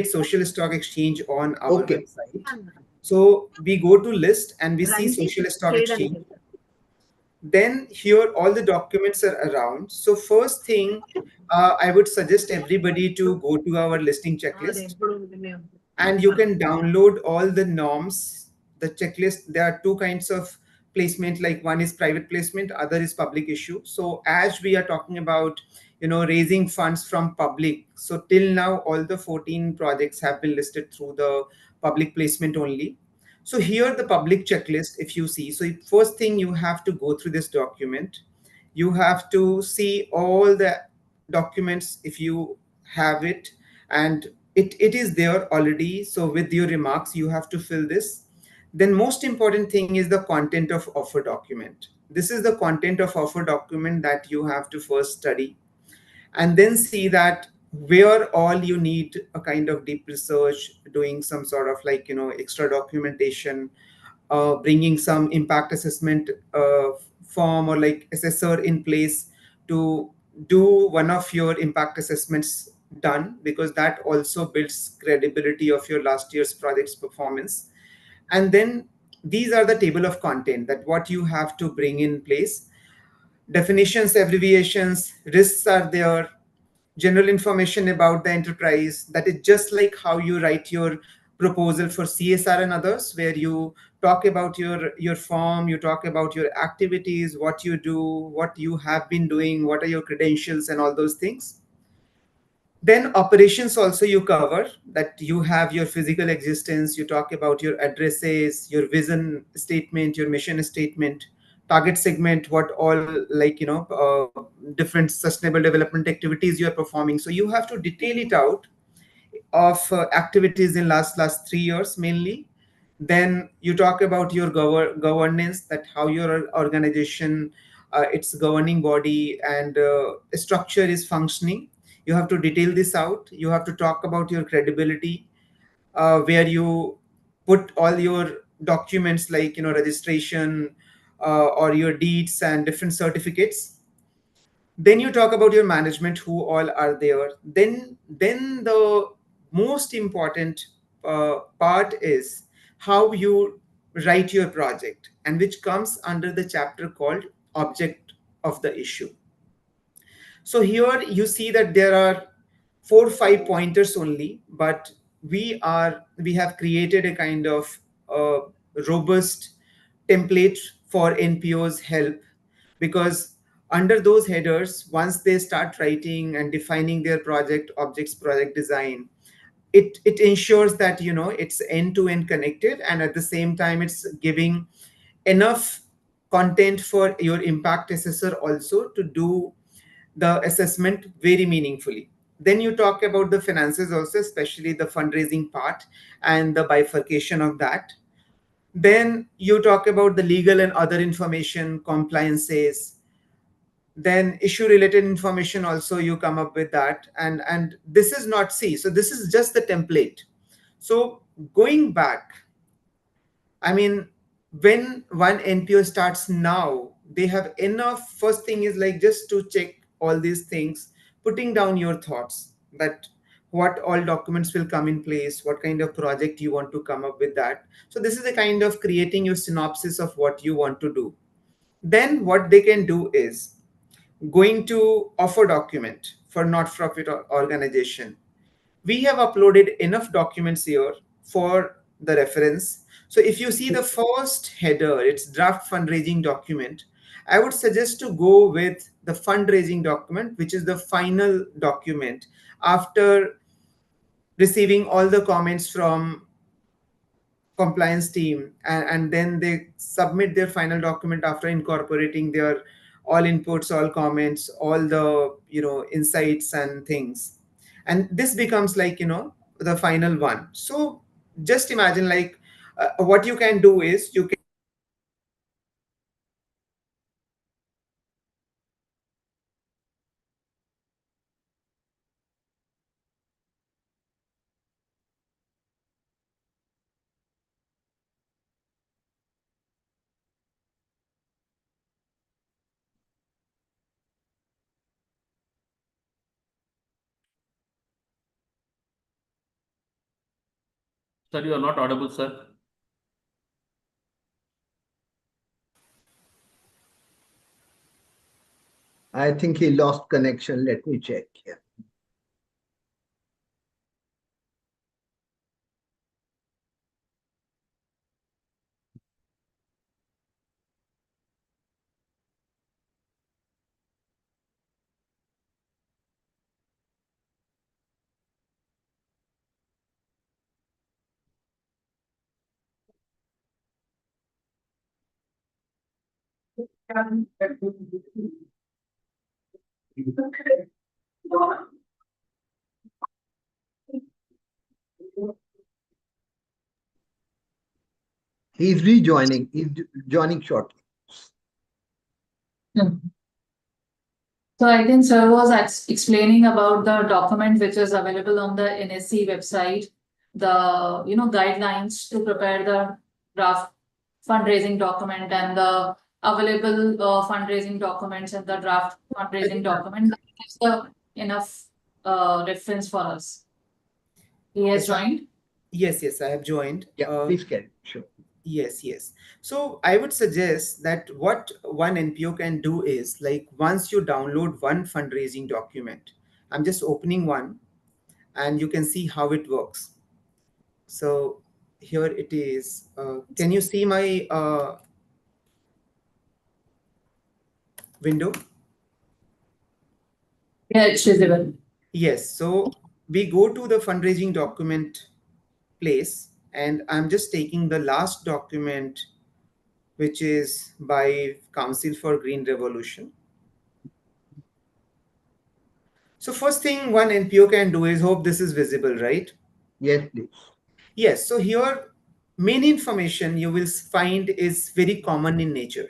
social stock exchange on our Okay. website. So we go to list and we see social stock exchange. Then here all the documents are around. So first thing, I would suggest everybody to go to our listing checklist, and you can download all the norms, the checklist. There are two kinds of placement, like one is private placement, other is public issue. So as we are talking about, raising funds from public, so till now all the 14 projects have been listed through the public placement only. So here the public checklist, if you see, so first thing, you have to go through this document. You have to see all the documents if you have it, and it is there already. So with your remarks, you have to fill this. Then most important thing is the content of offer document. This is the content of offer document that you have to first study, and then see that where all you need a kind of deep research, doing some sort of like extra documentation, bringing some impact assessment form or like assessor in place to do one of your impact assessments done, because that also builds credibility of your last year's project's performance. And then these are the table of content that what you have to bring in place. Definitions, abbreviations, risks are there, general information about the enterprise. That is just like how you write your proposal for CSR and others, where you talk about your firm, you talk about your activities, what you do, what you have been doing, what are your credentials, and all those things. Then operations also you cover, that you have your physical existence, you talk about your addresses, your vision statement, your mission statement, target segment, what all like different sustainable development activities you are performing. So you have to detail it out of activities in last 3 years mainly. Then you talk about your governance, that how your organization, its governing body and structure is functioning. You have to detail this out. You have to talk about your credibility, where you put all your documents like registration, or your deeds and different certificates. Then you talk about your management, who all are there. Then the most important part is how you write your project, and which comes under the chapter called object of the issue. So here you see that there are 4 5 pointers only, but we have created a kind of uh, robust template for NPO's help, because under those headers, once they start writing and defining their project objects, project design, it ensures that it's end to end connected, and at the same time it's giving enough content for your impact assessor also to do the assessment very meaningfully. Then you talk about the finances also, especially the fundraising part and the bifurcation of that. Then you talk about the legal and other information, compliances, then issue related information also you come up with that. And this is not C, so this is just the template. So going back, I mean, when one NPO starts now, they have enough. First thing is like just to check all these things, putting down your thoughts, that what all documents will come in place, what kind of project you want to come up with that. So this is a kind of creating your synopsis of what you want to do. Then what they can do is going to offer document for not-for-profit organization. We have uploaded enough documents here for the reference. So if you see the first header, it's draft fundraising document. I would suggest to go with the fundraising document, which is the final document after receiving all the comments from compliance team, and then they submit their final document after incorporating their all inputs, all comments, all the insights and things. And this becomes like the final one. So just imagine like what you can do is you can Sir, you are not audible, sir. I think he lost connection. Let me check here. He's rejoining. He's joining shortly. Hmm. So I think sir was explaining about the document which is available on the NSC website, the guidelines to prepare the draft fundraising document and the available fundraising documents and the draft fundraising document. That gives the enough reference for us. He has Yes, joined. yes, I have joined. Yeah, please carry. Sure. Yes. So I would suggest that what one NPO can do is, like, once you download one fundraising document, I'm just opening one and you can see how it works. So here it is. Can you see my window? Yeah, it's visible. Yes. So we go to the fundraising document place, and I'm just taking the last document, which is by Council for Green Revolution. So first thing one NPO can do is, hope this is visible, right? Yes, please. Yes. So here, main information you will find is very common in nature,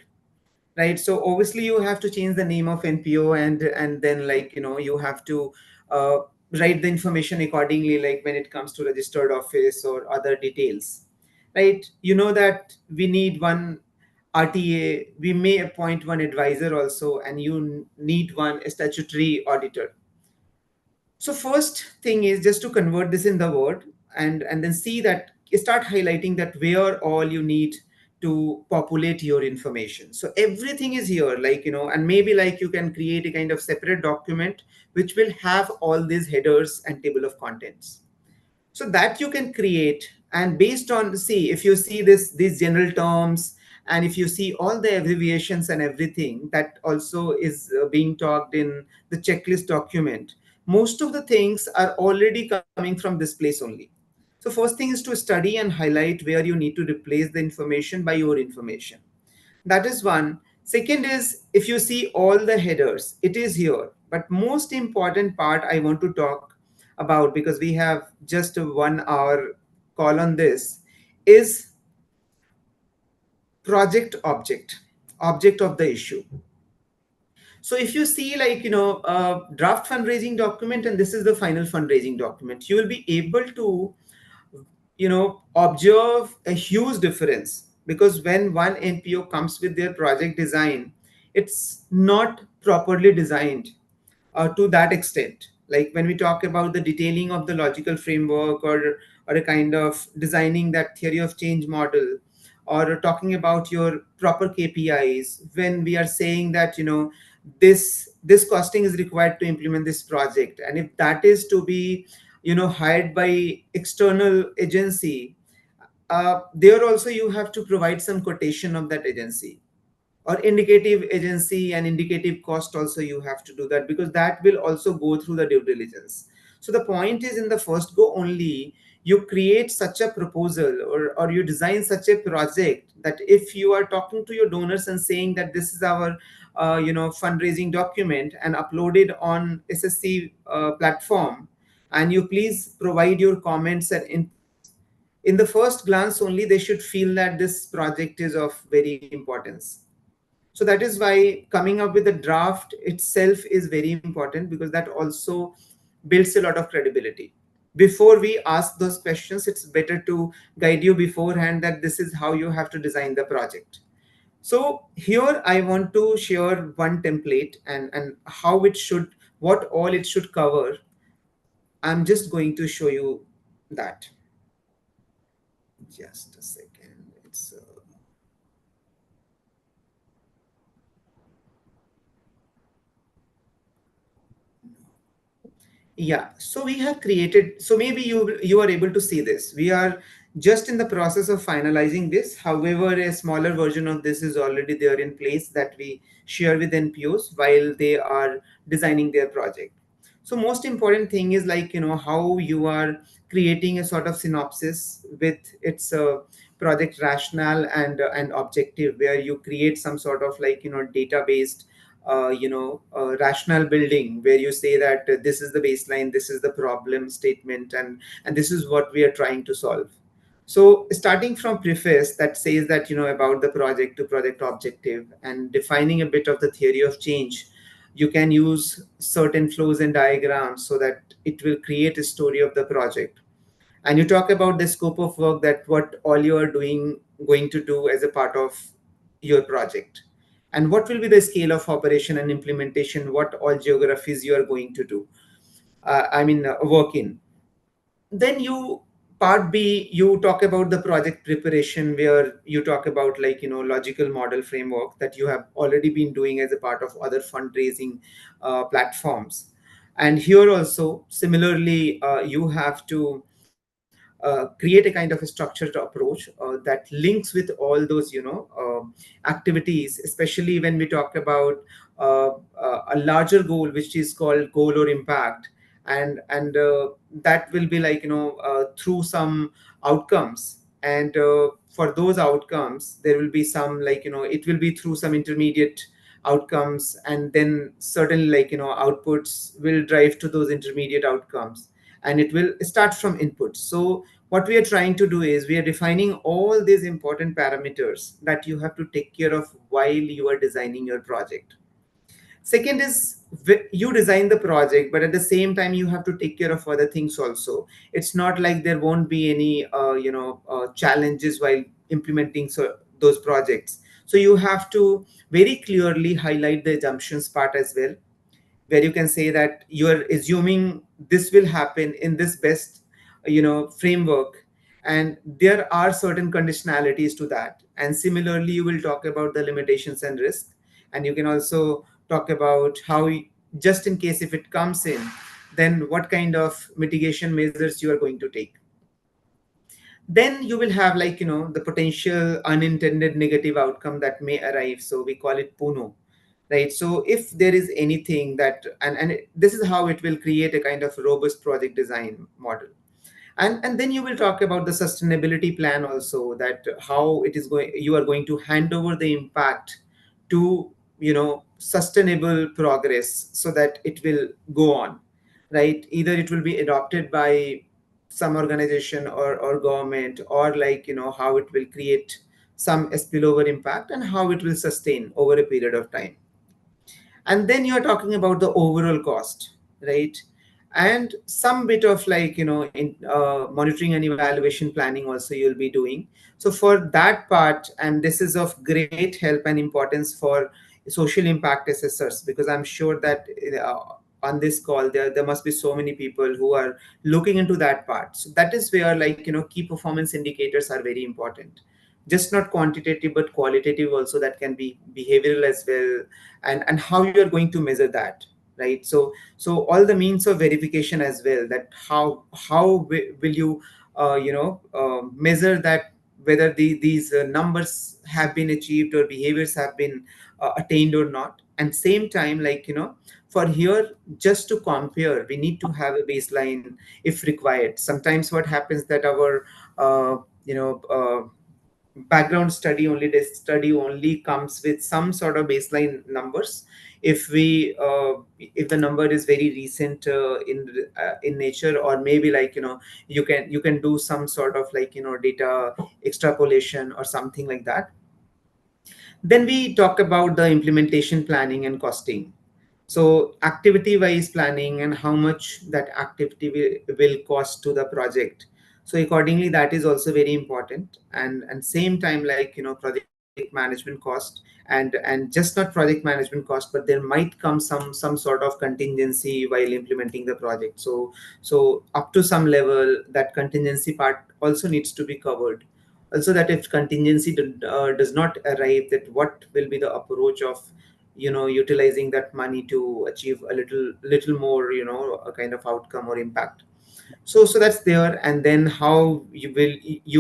right? So obviously you have to change the name of NPO, and then, like, you have to uh, write the information accordingly, like when it comes to registered office or other details, right? You know that we need one RTA, we may appoint one advisor also, and you need one statutory auditor. So first thing is just to convert this in the word, and then see that, start highlighting that where all you need to populate your information. So everything is here, like, and maybe like you can create a kind of separate document which will have all these headers and table of contents, so that you can create. And based on, see, if you see these general terms, and if you see all the abbreviations and everything that also is being talked in the checklist document, most of the things are already coming from this place only. So first thing is to study and highlight where you need to replace the information by your information. That is one. Second is, if you see all the headers, it is here. But most important part I want to talk about, because we have just a 1 hour call on this, is project object of the issue. So if you see, like, draft fundraising document, and this is the final fundraising document, you will be able to observe a huge difference, because when one NPO comes with their project design, it's not properly designed to that extent. Like when we talk about the detailing of the logical framework, or a kind of designing that theory of change model, or talking about your proper KPIs, when we are saying that, this costing is required to implement this project, and if that is to be hired by external agency, there also you have to provide some quotation of that agency, or indicative agency and indicative cost also you have to do that, because that will also go through the due diligence. So the point is, in the first go only, you create such a proposal, or you design such a project, that if you are talking to your donors and saying that this is our fundraising document and uploaded on SSC platform, and you please provide your comments and inputs, in the first glance only they should feel that this project is of very importance. So that is why coming up with a draft itself is very important, because that also builds a lot of credibility. Before we ask those questions, it's better to guide you beforehand that this is how you have to design the project. So here I want to share one template, and how it should, what all it should cover. I'm just going to show you that. Just a second. It's yeah, so we have created, so maybe you are able to see this. We are just in the process of finalizing this. However, a smaller version of this is already there in place that we share with NPOs while they are designing their project. So most important thing is like, how you are creating a sort of synopsis with its project rationale and objective, where you create some sort of like, data-based rational building, where you say that this is the baseline, this is the problem statement, and this is what we are trying to solve. So starting from preface that says that, about the project to project objective, and defining a bit of the theory of change, you can use certain flows and diagrams so that it will create a story of the project. And you talk about the scope of work, that what all you are doing going to do as a part of your project, and what will be the scale of operation and implementation, what all geographies you are going to do, work in. Then you, part B, you talk about the project preparation, where you talk about like, logical model framework that you have already been doing as a part of other fundraising platforms. And here also similarly, you have to create a kind of a structured approach that links with all those, activities, especially when we talk about a larger goal, which is called goal or impact. And that will be like, through some outcomes. And for those outcomes, there will be some like, it will be through some intermediate outcomes, and then certain like, outputs will drive to those intermediate outcomes, and it will start from input. So what we are trying to do is we are defining all these important parameters that you have to take care of while you are designing your project. Second is, you design the project, but at the same time you have to take care of other things also. It's not like there won't be any challenges while implementing those projects. So you have to very clearly highlight the assumptions part as well, where you can say that you are assuming this will happen in this best framework, and there are certain conditionalities to that. And similarly, you will talk about the limitations and risk, and you can also talk about how, just in case if it comes in, then what kind of mitigation measures you are going to take. Then you will have like, the potential unintended negative outcome that may arrive, so we call it puno, right? So if there is anything that, this is how it will create a kind of robust project design model. And then you will talk about the sustainability plan also, that how it is going, you are going to hand over the impact to, sustainable progress, so that it will go on, right? Either it will be adopted by some organization or government, or like, how it will create some spillover impact, and how it will sustain over a period of time. And then you're talking about the overall cost, right? And some bit of like, in monitoring and evaluation planning also you'll be doing. So for that part, and this is of great help and importance for social impact assessors, because I'm sure that on this call there must be so many people who are looking into that part. So that is where like, key performance indicators are very important, just not quantitative but qualitative also, that can be behavioral as well. And how you are going to measure that, right? So all the means of verification as well, that will you measure that, whether these numbers have been achieved or behaviors have been attained or not. And same time, like, for here, just to compare, we need to have a baseline if required. Sometimes what happens that our uh, you know background study only, this study only comes with some sort of baseline numbers. If the number is very recent in nature, or maybe like, you can do some sort of like, data extrapolation or something like that. Then we talk about the implementation planning and costing. So activity wise planning, and how much that activity will cost to the project. So accordingly, that is also very important. And same time, like, project project management cost, and just not project management cost, but there might come some sort of contingency while implementing the project. So up to some level, that contingency part also needs to be covered. Also, that if contingency does not arrive, that what will be the approach of utilizing that money to achieve a little more, a kind of outcome or impact. So that's there. And then how you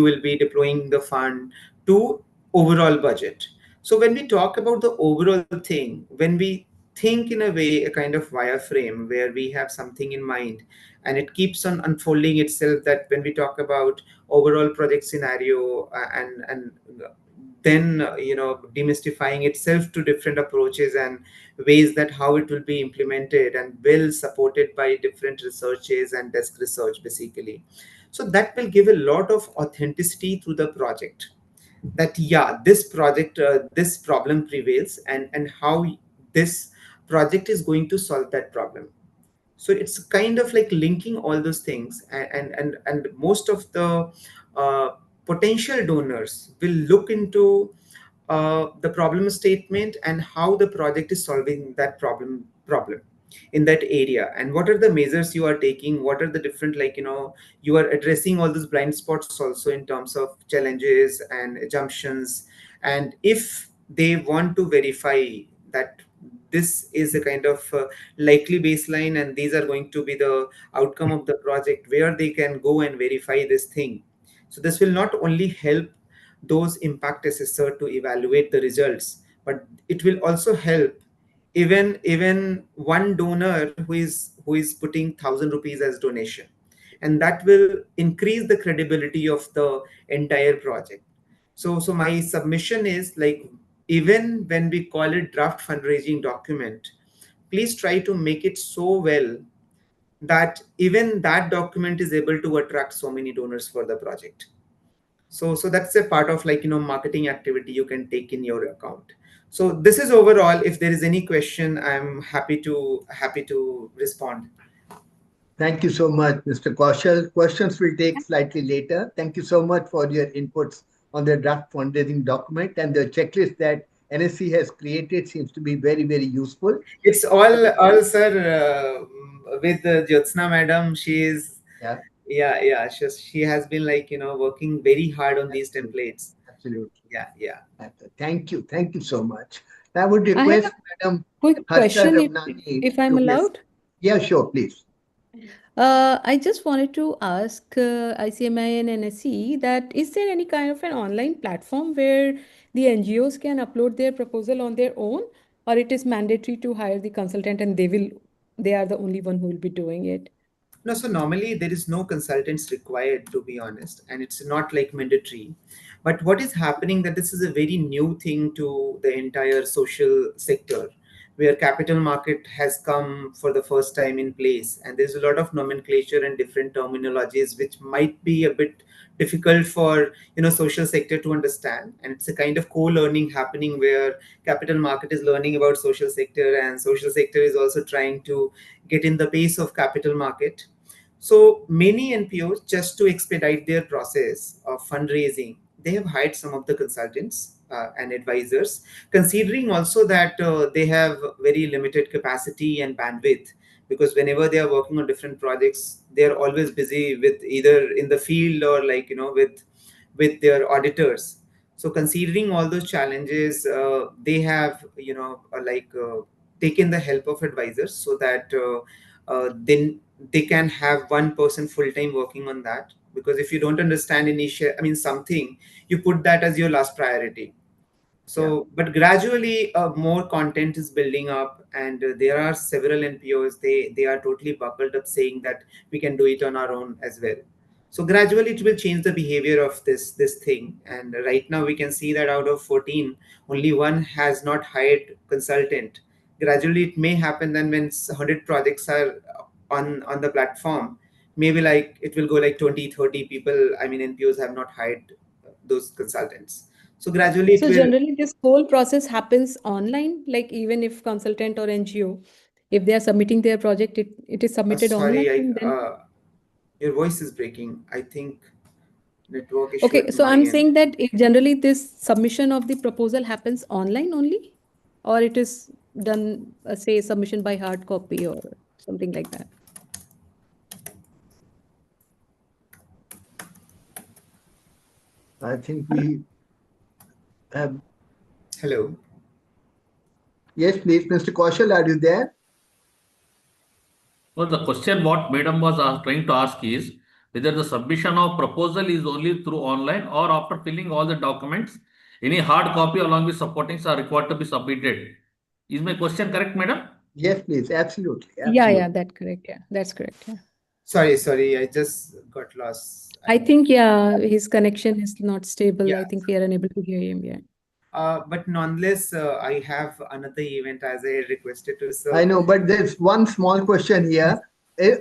will be deploying the fund to overall budget. So when we talk about the overall thing, when we think in a way, a kind of wireframe where we have something in mind, and it keeps on unfolding itself, that when we talk about overall project scenario, and then demystifying itself to different approaches and ways that how it will be implemented, and well supported by different researches and desk research basically. So that will give a lot of authenticity to the project, that yeah, this project, this problem prevails, and how this project is going to solve that problem. So it's kind of like linking all those things, and most of the uh, potential donors will look into the problem statement and how the project is solving that problem in that area, and what are the measures you are taking, what are the different, you are addressing all those blind spots also in terms of challenges and assumptions. And if they want to verify that this is a kind of likely baseline, and these are going to be the outcome of the project, where they can go and verify this thing. So this will not only help those impact assessor to evaluate the results, but it will also help even one donor who is putting 1,000 rupees as donation, and that will increase the credibility of the entire project. So my submission is, like, even when we call it draft fundraising document, please try to make it so well that even that document is able to attract so many donors for the project. So that's a part of, marketing activity you can take in your account. So this is overall. If there is any question, I'm happy to respond. Thank you so much, Mr. Kaushal. Questions will take slightly later. Thank you so much for your inputs on the draft fundraising document, and the checklist that NSC has created seems to be very, very useful. It's all sir, with Jyotsna madam. She is, Yeah, yeah, she has been, working very hard on these absolutely. templates. Absolutely. Yeah. Thank you. Thank you so much. I would I have a request Madam quick Harsha question Ravnani if I'm to, yes, allowed. yeah, sure, please. I just wanted to ask ICMI and NSE that is there any kind of an online platform where the NGOs can upload their proposal on their own, or it is mandatory to hire the consultant and they are the only one who will be doing it? No, so normally there is no consultants required, to be honest, and it's not like mandatory. But what is happening, that this is a very new thing to the entire social sector, where capital market has come for the first time in place, and there's a lot of nomenclature and different terminologies which might be a bit difficult for social sector to understand. And it's a kind of co-learning happening, where capital market is learning about social sector, and social sector is also trying to get in the pace of capital market. So many NPOs, just to expedite their process of fundraising, they have hired some of the consultants and advisors, considering also that they have very limited capacity and bandwidth, because whenever they are working on different projects, they are always busy with either in the field or, with their auditors. So considering all those challenges, they have taken the help of advisors, so that then they can have one person full time working on that. Because if you don't understand initial, I mean, something, you put that as your last priority. Yeah. So but gradually more content is building up, and there are several NPOs, they are totally buckled up, saying that we can do it on our own as well. So gradually it will change the behavior of this thing. And right now we can see that out of 14, only one has not hired consultant. Gradually it may happen, then when 100 projects are on the platform, maybe like it will go like 20-30 people, I mean, NPOs have not hired those consultants. So gradually it So will. generally this whole process happens online, like even if consultant or NGO, if they are submitting their project, it is submitted online Sorry, and then your voice is breaking, I think. Network issue Okay, at so my I'm end. saying that generally this submission of the proposal happens online only, or it is done, say, submission by hard copy or something like that. I think we have. Hello. Yes, please, Mr. Kaushal, are you there? Well, the question what Madam was trying to ask is whether the submission of proposal is only through online or after filling all the documents, any hard copy along with supportings are required to be submitted. Is my question correct, Madam? Yes, please. Absolutely. Yeah, Absolutely. that's correct. Yeah, that's correct. Yeah. Sorry, I just got lost. I think, yeah, his connection is not stable. Yeah. I think we are unable to hear him. Yeah. But nonetheless, I have another event as I requested to. So I know, but there's one small question here.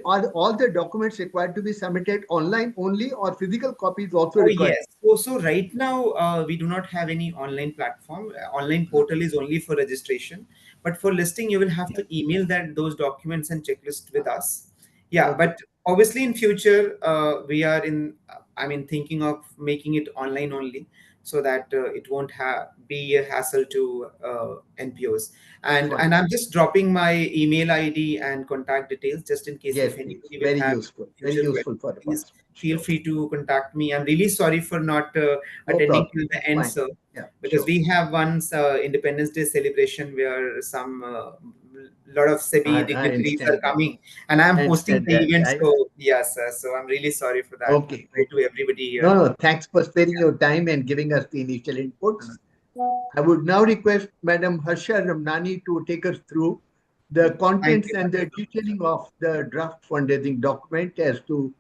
Are all the documents required to be submitted online only, or physical copies also oh required? yes. So right now we do not have any online platform. Online portal is only for registration. But for listing, you will have to email those documents and checklist with us. Yeah, Okay. but obviously in future we are in. I mean, thinking of making it online only, so that it won't be a hassle to NPOs. And Fine. I'm just dropping my email ID and contact details just in case Yes, if please. anybody will Very have useful. Very future useful for the queries. participants. Feel Sure. free to contact me. I'm really sorry for not No attending problem. till the end, Fine. sir, Yeah, because sure. we have once Independence Day celebration where some lot of I SEBI dignitaries are understand that. coming, and I'm I hosting understand the that. event. So yes, sir. So I'm really sorry for that. Okay. To everybody here. No, thanks for sparing your time and giving us the initial inputs. I would now request Madam Harsha Ramnani to take us through the Thank contents you. and the detailing of the draft fundraising document, as to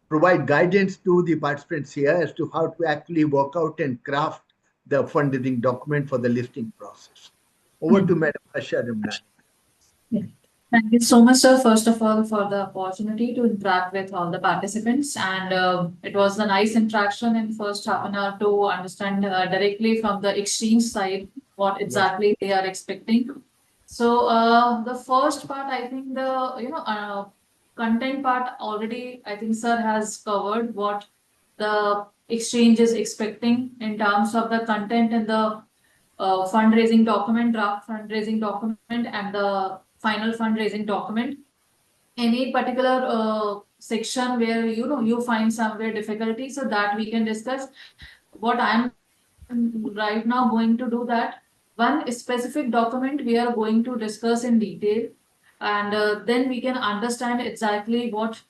provide guidance to the participants here as to how to actually work out and craft the fundraising document for the listing process. Over to Madam Harsha Ramnani. Yeah. Thank you so much, sir, first of all, for the opportunity to interact with all the participants. And it was a nice interaction in first half an hour to understand directly from the exchange side what exactly they are expecting. So the first part, I think the content part already, I think sir has covered what the exchange is expecting in terms of the content and the fundraising document, draft fundraising document, and the final fundraising document. Any particular section where you find somewhere difficulty, so that we can discuss. What I'm right now going to do that one specific document we are going to discuss in detail, and then we can understand exactly what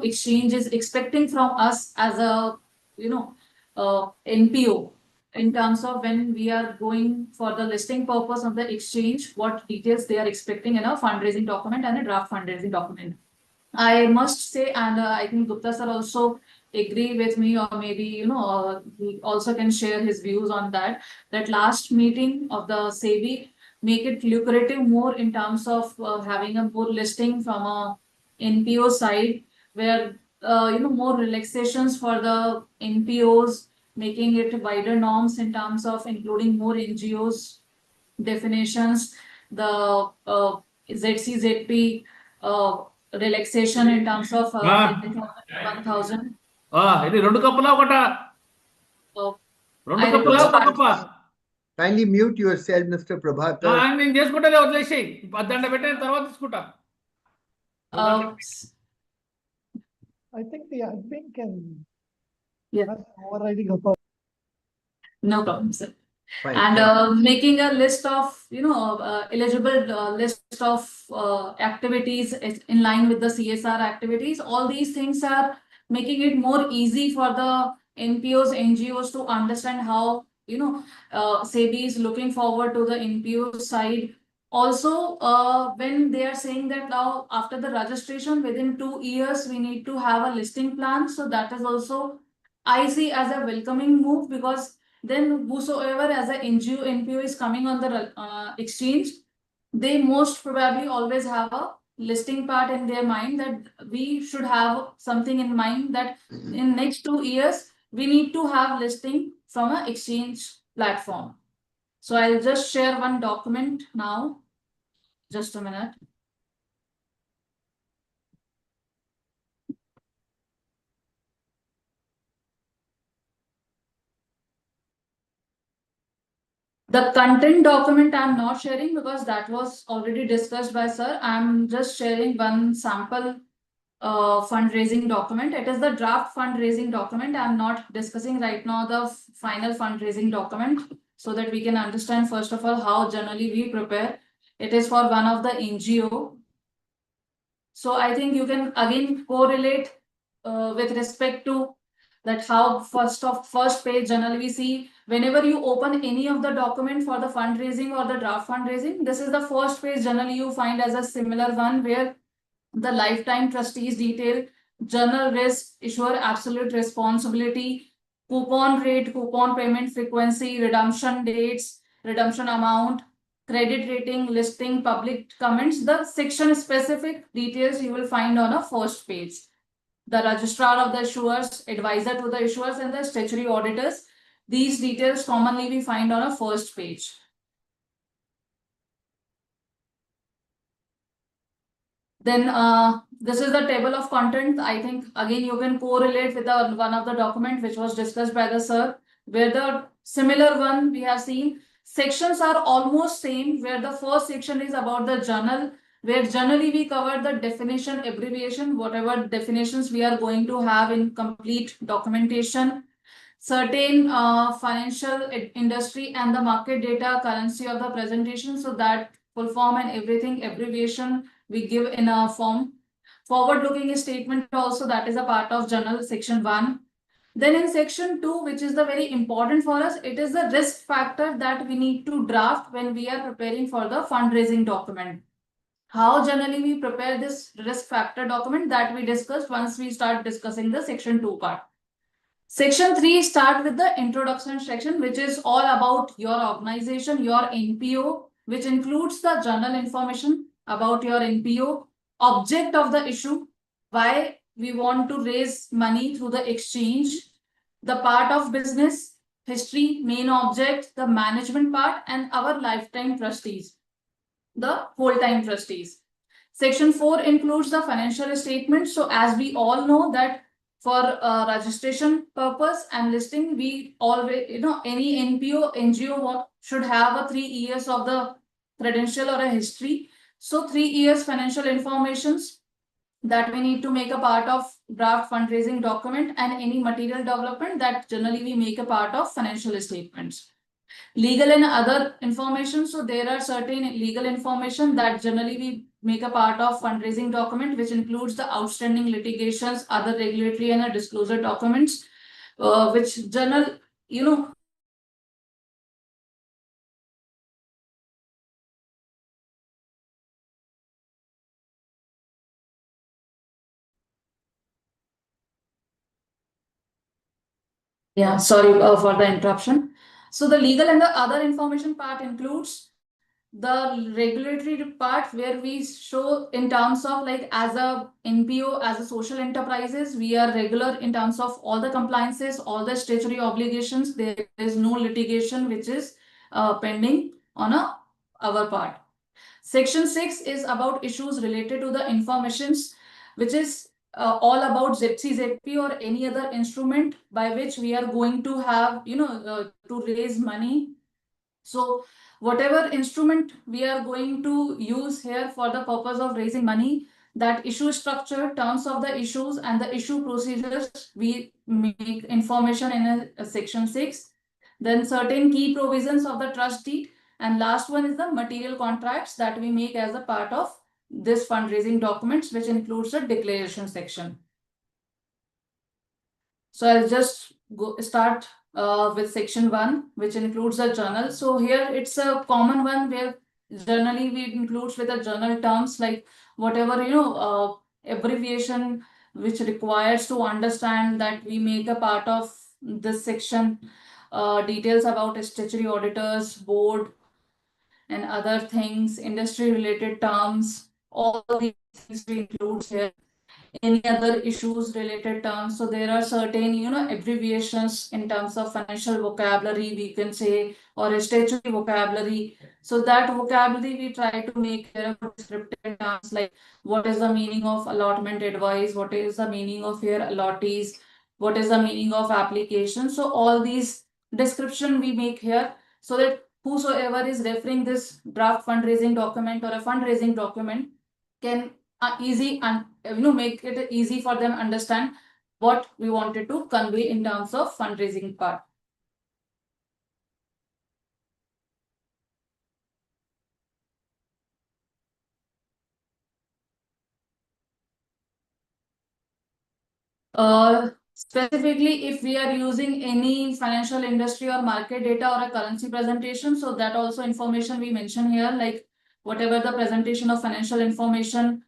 exchange is expecting from us as a NPO, in terms of when we are going for the listing purpose of the exchange, what details they are expecting in a fundraising document and a draft fundraising document. I must say, and I think Gupta sir also agree with me, or maybe he also can share his views on that. That last meeting of the SEBI make it lucrative more in terms of having a more listing from a NPO side, where more relaxations for the NPOs, making it wider norms in terms of including more NGOs definitions, the ZCZP relaxation in terms of 1,000. ఇది రెండు కప్పులా ఒకట Uh, రెండు I కప్పులా request ఒక కప్ప Kindly mute yourself, Mr. Prabhakar. నేను చేసుకుంటే వదిలేసి దండ పెట్టిన తర్వాత తీసుకుంటా uh, I think the admin can yeah, have overriding authority. no problem, sir. Fine. And thank you. making a list of eligible list of activities in line with the CSR activities. All these things are making it more easy for the NPOs, NGOs to understand how SEBI is looking forward to the NPO side. Also, when they are saying that now after the registration within 2 years we need to have a listing plan, so that is also I see as a welcoming move, because then whosoever as a NGO, NPO is coming on the exchange, they most probably always have a listing part in their mind, that we should have something in mind that in next 2 years we need to have listing from a exchange platform. So I'll just share one document now. Just a minute. The content document I'm not sharing because that was already discussed by sir. I'm just sharing one sample fundraising document. It is the draft fundraising document. I'm not discussing right now the final fundraising document, so that we can understand first of all how generally we prepare. It is for one of the NGO. So I think you can again correlate with respect to that how first page generally we see whenever you open any of the document for the fundraising or the draft fundraising, this is the first page generally you find as a similar one where the lifetime trustees detail, journal risk, issuer absolute responsibility, coupon rate, coupon payment frequency, redemption dates, redemption amount, credit rating, listing, public comments. The section specific details you will find on a first page. The registrar of the issuers, advisor to the issuers, and the statutory auditors. These details commonly we find on a first page. Then this is the table of contents. I think again you can correlate with the one of the document which was discussed by the sir, where the similar one we have seen. Sections are almost same, where the first section is about the journal, where generally we cover the definition, abbreviation, whatever definitions we are going to have in complete documentation. Certain financial industry and the market data, currency of the presentation, so that full form and everything abbreviation we give in a form. Forward-looking statement also, that is a part of journal section 1. Then in section 2, which is the very important for us, it is the risk factor that we need to draft when we are preparing for the fundraising document. How generally we prepare this risk factor document, that we discussed once we start discussing the section 2 part. Section 3 start with the introduction section, which is all about your organization, your NPO, which includes the journal information about your NPO, object of the issue, why we want to raise money through the exchange, the part of business, history, main object, the management part, and our lifetime trustees, the whole-time trustees. Section 4 includes the financial statement. So as we all know that for registration purpose and listing, we always, any NPO, NGO should have a 3 years of the credential or a history. So 3 years financial informations that we need to make a part of draft fundraising document, and any material development that generally we make a part of financial statements. Legal and other information. So there are certain legal information that generally we make a part of fundraising document, which includes the outstanding litigations, other regulatory and disclosure documents, which general, Yeah, sorry for the interruption. So the legal and the other information part includes the regulatory part, where we show in terms of like as a NPO, as a social enterprises, we are regular in terms of all the compliances, all the statutory obligations. There is no litigation which is pending on our part. Section 6 is about issues related to the informations, which is all about ZEPSI, ZP or any other instrument by which we are going to have, to raise money. So whatever instrument we are going to use here for the purpose of raising money, that issue structure, terms of the issues, and the issue procedures, we make information in a section 6. Then certain key provisions of the trust deed. And last one is the material contracts that we make as a part of this fundraising documents, which includes the declaration section. So I'll just start with section 1, which includes the journal. So here it's a common one where generally we includes with the journal terms like whatever, abbreviation which requires to understand that we make a part of this section, details about statutory auditors, board, and other things, industry related terms, all these things we include here. Any other issues related terms. So there are certain, abbreviations in terms of financial vocabulary, we can say, or a statutory vocabulary. So that vocabulary we try to make here descriptive terms like what is the meaning of allotment advice, what is the meaning of here allottees, what is the meaning of application. So all these description we make here so that whosoever is referring this draft fundraising document or a fundraising document can make it easy for them understand what we wanted to convey in terms of fundraising part. Specifically, if we are using any financial industry or market data or a currency presentation, so that also information we mention here, like whatever the presentation of financial information,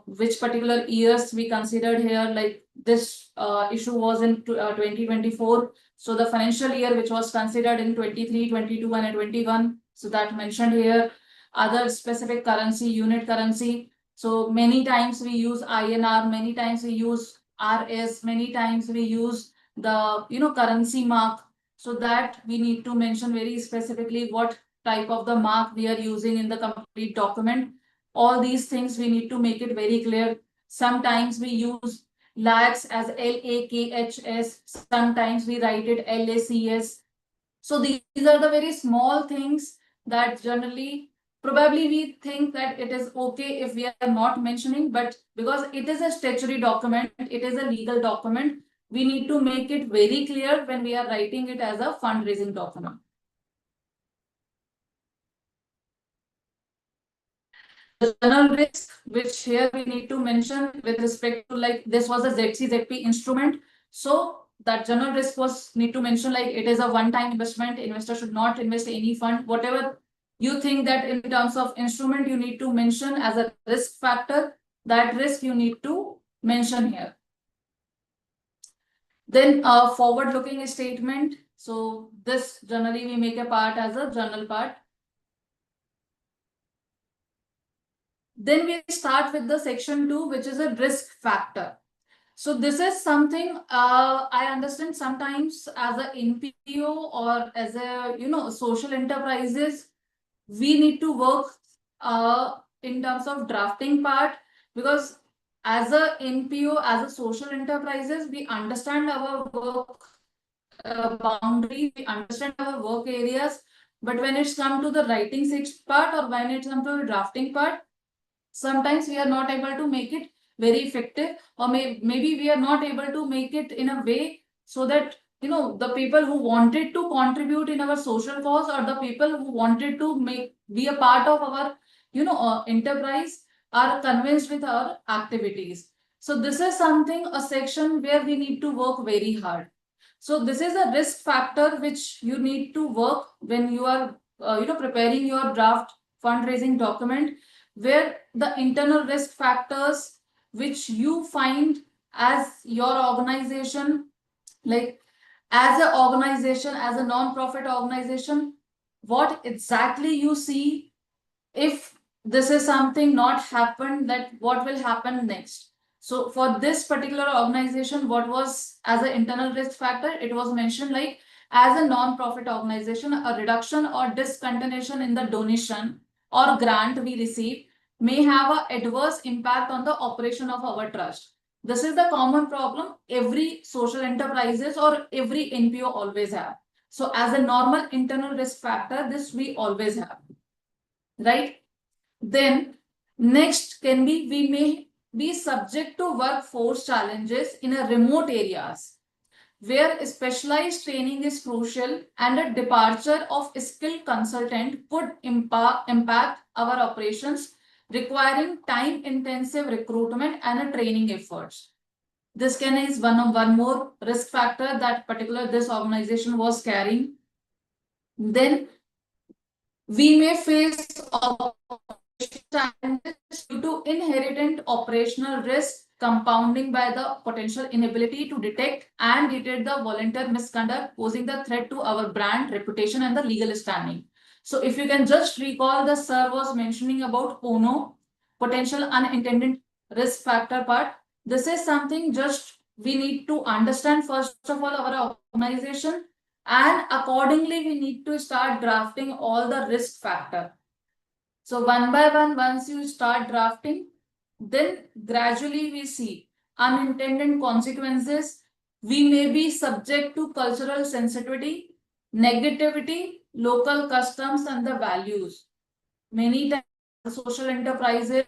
which particular years we considered here, like this issue was in 2024. So the financial year which was considered in 23, 22 and 21. So that mentioned here. Other specific currency, unit currency. So many times we use INR, many times we use RS, many times we use the currency mark, so that we need to mention very specifically what type of the mark we are using in the complete document. All these things we need to make it very clear. Sometimes we use lakhs as LAKHS, sometimes we write it LACS. So these are the very small things that generally probably we think that it is okay if we are not mentioning, but because it is a statutory document, it is a legal document, we need to make it very clear when we are writing it as a fundraising document. The general risk, which here we need to mention with respect to, like, this was a ZCZP instrument. So that general risk was need to mention, like, it is a one-time investment. Investor should not invest any fund. Whatever you think that in terms of instrument you need to mention as a risk factor, that risk you need to mention here. Then forward-looking statement. So this generally we make a part as a journal part. Then we start with the section 2, which is a risk factor. So this is something I understand sometimes as a NPO or as a social enterprises, we need to work in terms of drafting part, because as a NPO, as a social enterprises, we understand our work boundary, we understand our work areas, but when it's come to the writing part or when it's come to the drafting part, sometimes we are not able to make it very effective, or maybe we are not able to make it in a way so that the people who wanted to contribute in our social cause, or the people who wanted to be a part of our enterprise, are convinced with our activities. So this is something, a section where we need to work very hard. So this is a risk factor which you need to work when you are preparing your draft fundraising document, where the internal risk factors which you find as your organization, like as an organization, as a non-profit organization, what exactly you see, if this is something not happened, that what will happen next. So for this particular organization, what was as an internal risk factor, it was mentioned like, as a non-profit organization, a reduction or discontinuation in the donation or grant we receive may have an adverse impact on the operation of our trust. This is the common problem every social enterprises or every NPO always have. So as a normal internal risk factor, this we always have, right? Then next can be, we may be subject to workforce challenges in a remote areas where specialized training is crucial, and a departure of a skilled consultant could impact our operations, requiring time-intensive recruitment and a training efforts. This is one more risk factor that this organization was carrying. Then we may face challenges due to inherent operational risk, compounding by the potential inability to detect and deter the volunteer misconduct, posing the threat to our brand, reputation, and the legal standing. So if you can just recall, the sir was mentioning about PONO, potential unintended risk factor part. This is something just we need to understand first of all our organization, and accordingly we need to start drafting all the risk factor. So one by one, once you start drafting, then gradually we see unintended consequences. We may be subject to cultural sensitivity. negativity, local customs, and the values. Many times, social enterprises,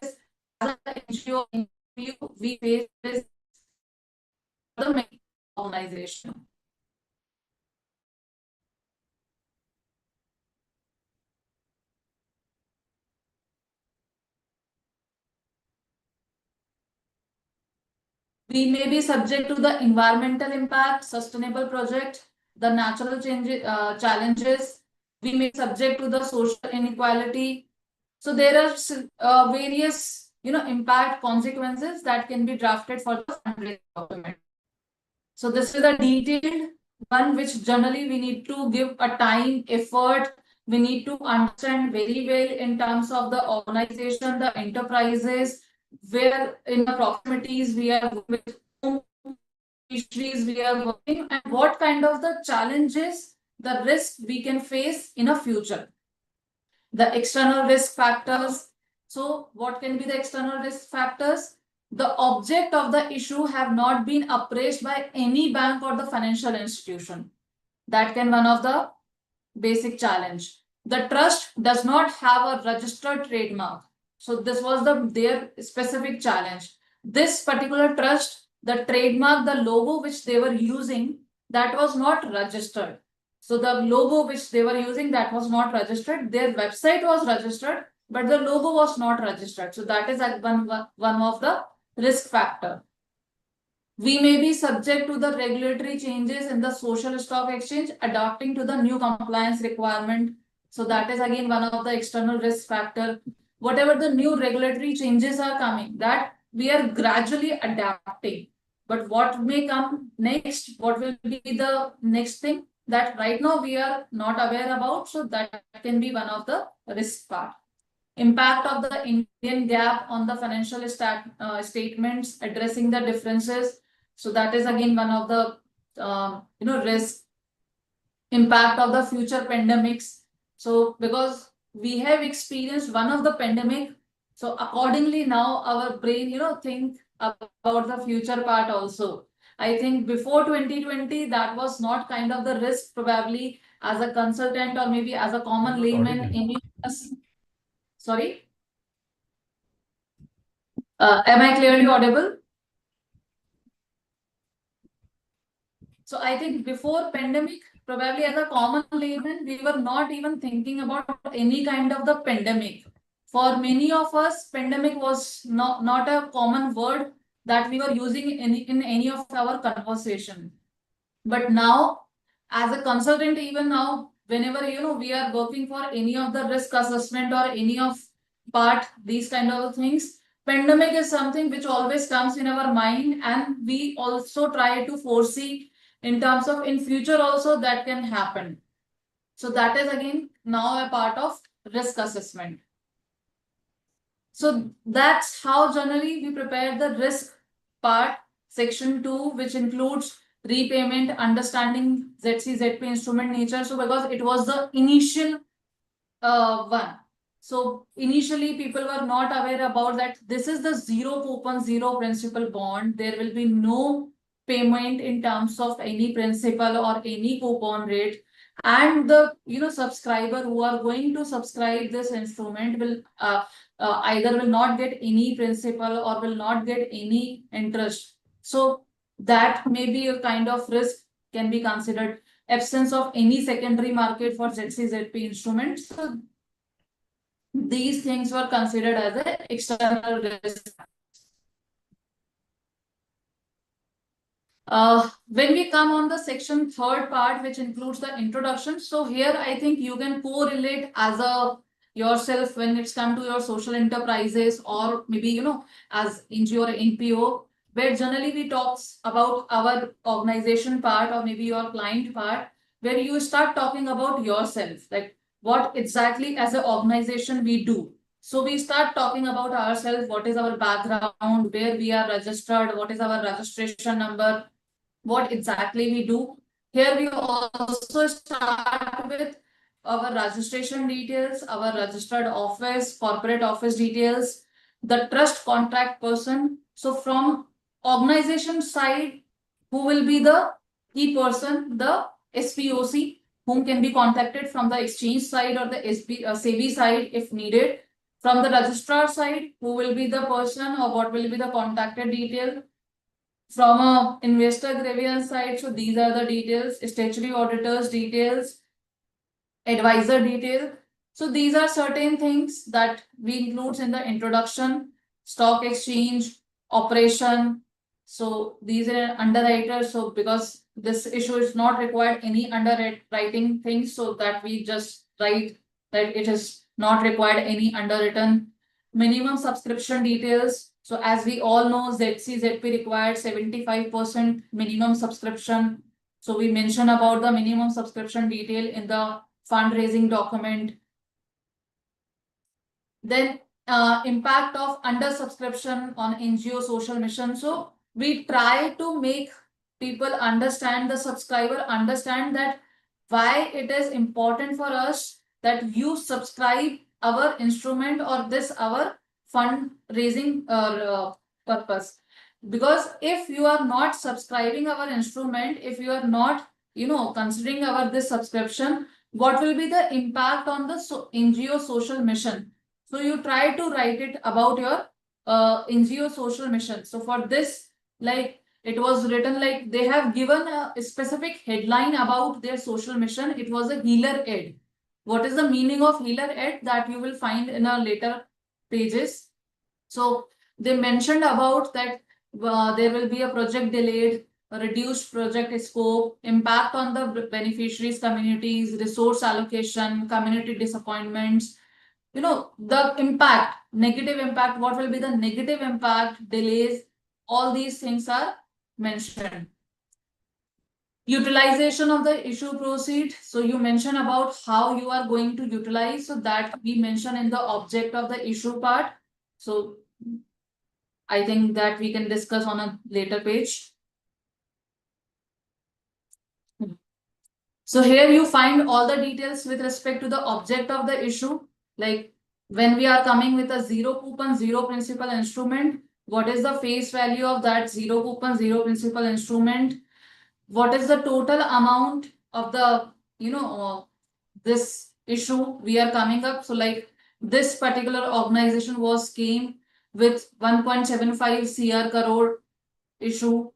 as an NGO, we face this the organization. We may be subject to the environmental impact, sustainable project, the natural challenges. We may be subject to the social inequality. So there are various, impact consequences that can be drafted for the fundraising document. So this is a detailed one which generally we need to give a time, effort. We need to understand very well in terms of the organization, the enterprises, where in the proximities we are with whom we are working, and what kind of the challenges, the risk we can face in a future. The external risk factors. So what can be the external risk factors? The object of the issue have not been appraised by any bank or the financial institution. That can one of the basic challenge. The trust does not have a registered trademark. So this was their specific challenge. This particular trust, the trademark, the logo which they were using, that was not registered. So the logo which they were using, that was not registered. Their website was registered, but the logo was not registered. So that is one of the risk factor. We may be subject to the regulatory changes in the social stock exchange, adapting to the new compliance requirement. So that is again one of the external risk factor. Whatever the new regulatory changes are coming, that we are gradually adapting. But what may come next, what will be the next thing that right now we are not aware about. So that can be one of the risk part. Impact of the Indian GAAP on the financial statements, addressing the differences. So that is again one of the risk. Impact of the future pandemics. So because we have experienced one of the pandemic, so accordingly now our brain think about the future part also. I think before 2020 that was not kind of the risk, probably as a consultant or maybe as a common layman. Sorry. Am I clearly audible? So I think before pandemic, probably as a common layman, we were not even thinking about any kind of the pandemic. For many of us, pandemic was not a common word that we were using in any of our conversation. But now, as a consultant, even now, whenever we are working for any of the risk assessment or any of part, these kind of things, pandemic is something which always comes in our mind, and we also try to foresee in terms of in future also that can happen. So that is again now a part of risk assessment. So that's how generally we prepare the risk part, section 2, which includes repayment, understanding ZC, ZP instrument nature. So because it was the initial one. So initially people were not aware about that. This is the zero coupon, zero principal bond. There will be no payment in terms of any principal or any coupon rate. And the subscriber who are going to subscribe this instrument will either will not get any principal or will not get any interest. So that may be a kind of risk can be considered. Absence of any secondary market for ZC, ZP instruments. So these things were considered as an external risk. When we come on the section 3rd part, which includes the introduction. So here I think you can correlate as a yourself when it's come to your social enterprises or maybe as NGO or NPO, where generally we talk about our organization part or maybe your client part, where you start talking about yourself, like what exactly as an organization we do. So we start talking about ourselves, what is our background, where we are registered, what is our registration number, what exactly we do. Here we also start with our registration details, our registered office, corporate office details, the trust contact person. So from organization side, who will be the key person, the SPOC, whom can be contacted from the exchange side or the SEBI side if needed. From the registrar side, who will be the person or what will be the contacted detail. From a investor grievance side, so these are the details, statutory auditors details, advisor detail. So these are certain things that we include in the introduction, stock exchange, operation. So these are underwriters. So because this issue is not required any underwriting things, so that we just write that it is not required any underwritten. Minimum subscription details. So as we all know, ZC, ZP required 75% minimum subscription. So we mention about the minimum subscription detail in the fundraising document. Then impact of under subscription on NGO social mission. So we try to make people understand, the subscriber understand that why it is important for us that you subscribe our instrument or this our fundraising purpose. Because if you are not subscribing our instrument, if you are not considering our this subscription, what will be the impact on the NGO social mission? So you try to write it about your NGO social mission. So for this, like it was written, like they have given a specific headline about their social mission. It was a healer aid. What is the meaning of healer aid? That you will find in our later pages. So they mentioned about that there will be a project delayed, a reduced project scope, impact on the beneficiaries, communities, resource allocation, community disappointments. The impact, negative impact, what will be the negative impact, delays, all these things are mentioned. Utilization of the issue proceed. So you mention about how you are going to utilize. So that we mention in the object of the issue part. So I think that we can discuss on a later page. So here you find all the details with respect to the object of the issue. Like when we are coming with a zero coupon, zero principal instrument, what is the face value of that zero coupon, zero principal instrument? What is the total amount of the, this issue we are coming up? So like this particular organization came with 1.75 crore issue.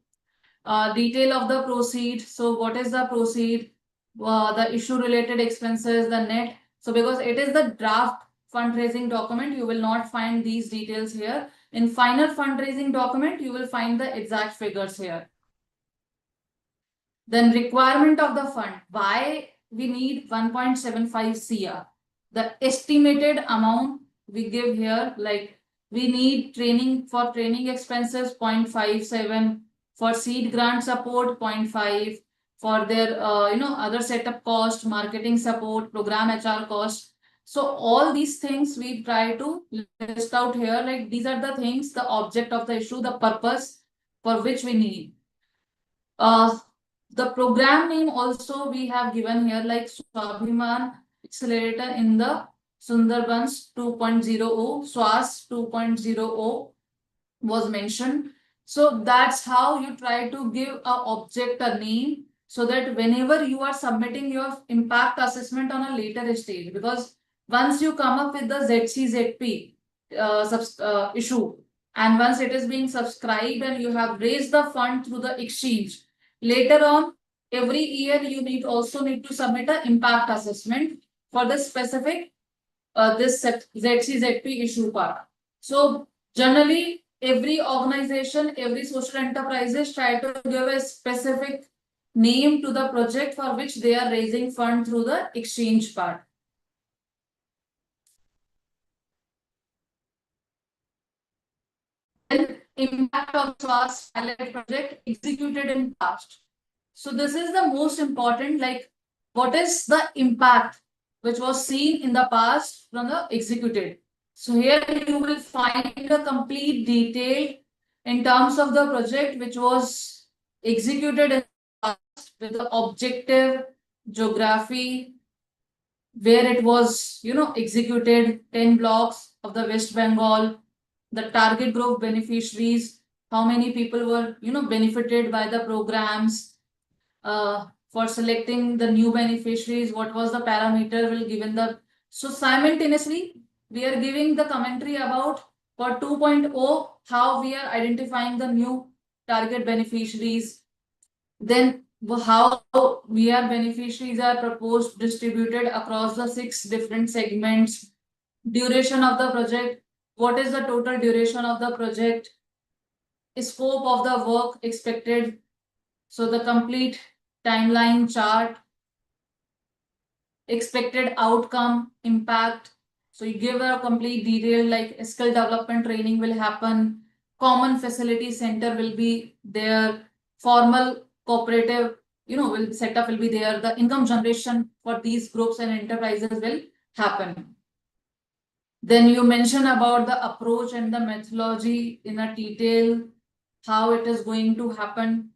Detail of the proceed. So what is the proceed? The issue related expenses, the net. So because it is the draft fundraising document, you will not find these details here. In final fundraising document, you will find the exact figures here. Then requirement of the fund. Why we need 1.75 crore? The estimated amount we give here, like we need training for training expenses 0.57, for seed grant support 0.5, for their other setup cost, marketing support, program HR cost. So all these things we try to list out here, like these are the things, the object of the issue, the purpose for which we need. The program name also we have given here, like Swabhiman Accelerator in the Sundarbans 2.0, SWAS 2.0 was mentioned. So that's how you try to give a object a name, so that whenever you are submitting your impact assessment on a later stage, because once you come up with the ZCZP issue, and once it is being subscribed and you have raised the fund through the exchange, later on, every year you also need to submit an impact assessment for the specific this ZCZP issue part. So generally, every organization, every social enterprises try to give a specific name to the project for which they are raising fund through the exchange part. Then impact of SWAS pilot project executed in past. So this is the most important, like what is the impact which was seen in the past from the executed. So here you will find a complete detail in terms of the project which was executed in the past, with the objective, geography, where it was, executed, 10 blocks of the West Bengal, the target group beneficiaries, how many people were, benefited by the programs, for selecting the new beneficiaries, what was the parameter will given the. So simultaneously, we are giving the commentary about for 2.0, how we are identifying the new target beneficiaries. Then how we are beneficiaries are proposed distributed across the 6 different segments. Duration of the project, what is the total duration of the project, scope of the work expected, so the complete timeline chart, expected outcome, impact. So you give a complete detail like skill development training will happen, common facility center will be there, formal cooperative, will setup will be there, the income generation for these groups and enterprises will happen. Then you mention about the approach and the methodology in a detail, how it is going to happen.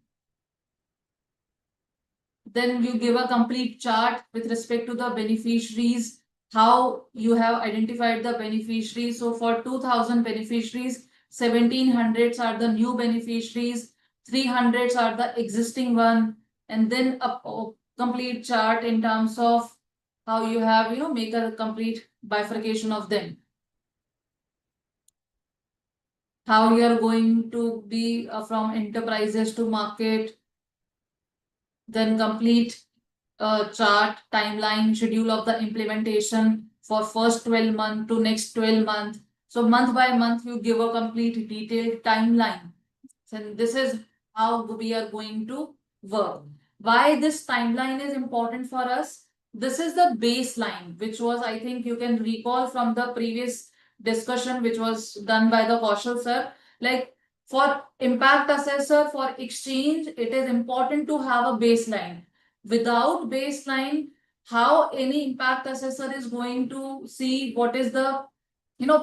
Then you give a complete chart with respect to the beneficiaries, how you have identified the beneficiaries. So for 2000 beneficiaries, 1700s are the new beneficiaries, 300s are the existing one, and then a complete chart in terms of how you have, make a complete bifurcation of them. How you are going to be from enterprises to market, then complete chart, timeline, schedule of the implementation for first 12 months to next 12 months. So month by month, you give a complete detailed timeline. And this is how we are going to work. Why this timeline is important for us? This is the baseline, which was, I think you can recall from the previous discussion, which was done by the Kaushal sir. Like for impact assessor, for exchange, it is important to have a baseline. Without baseline, how any impact assessor is going to see what is the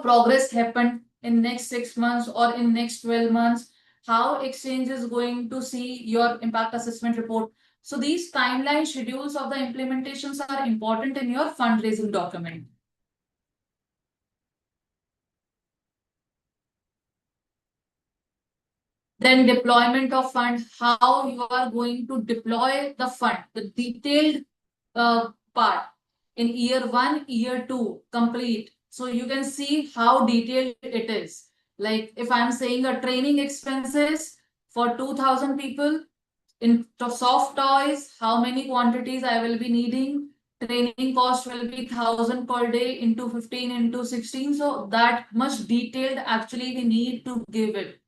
progress happened in next 6 months or in next 12 months, how exchange is going to see your impact assessment report. So these timeline schedules of the implementations are important in your fundraising document. Then deployment of fund, how you are going to deploy the fund, the detailed part in year 1, year 2, complete. So you can see how detailed it is. Like if I'm saying a training expenses for 2000 people, in soft toys, how many quantities I will be needing, training cost will be 1000 per day into 15 into 16. So that much detailed actually we need to give it,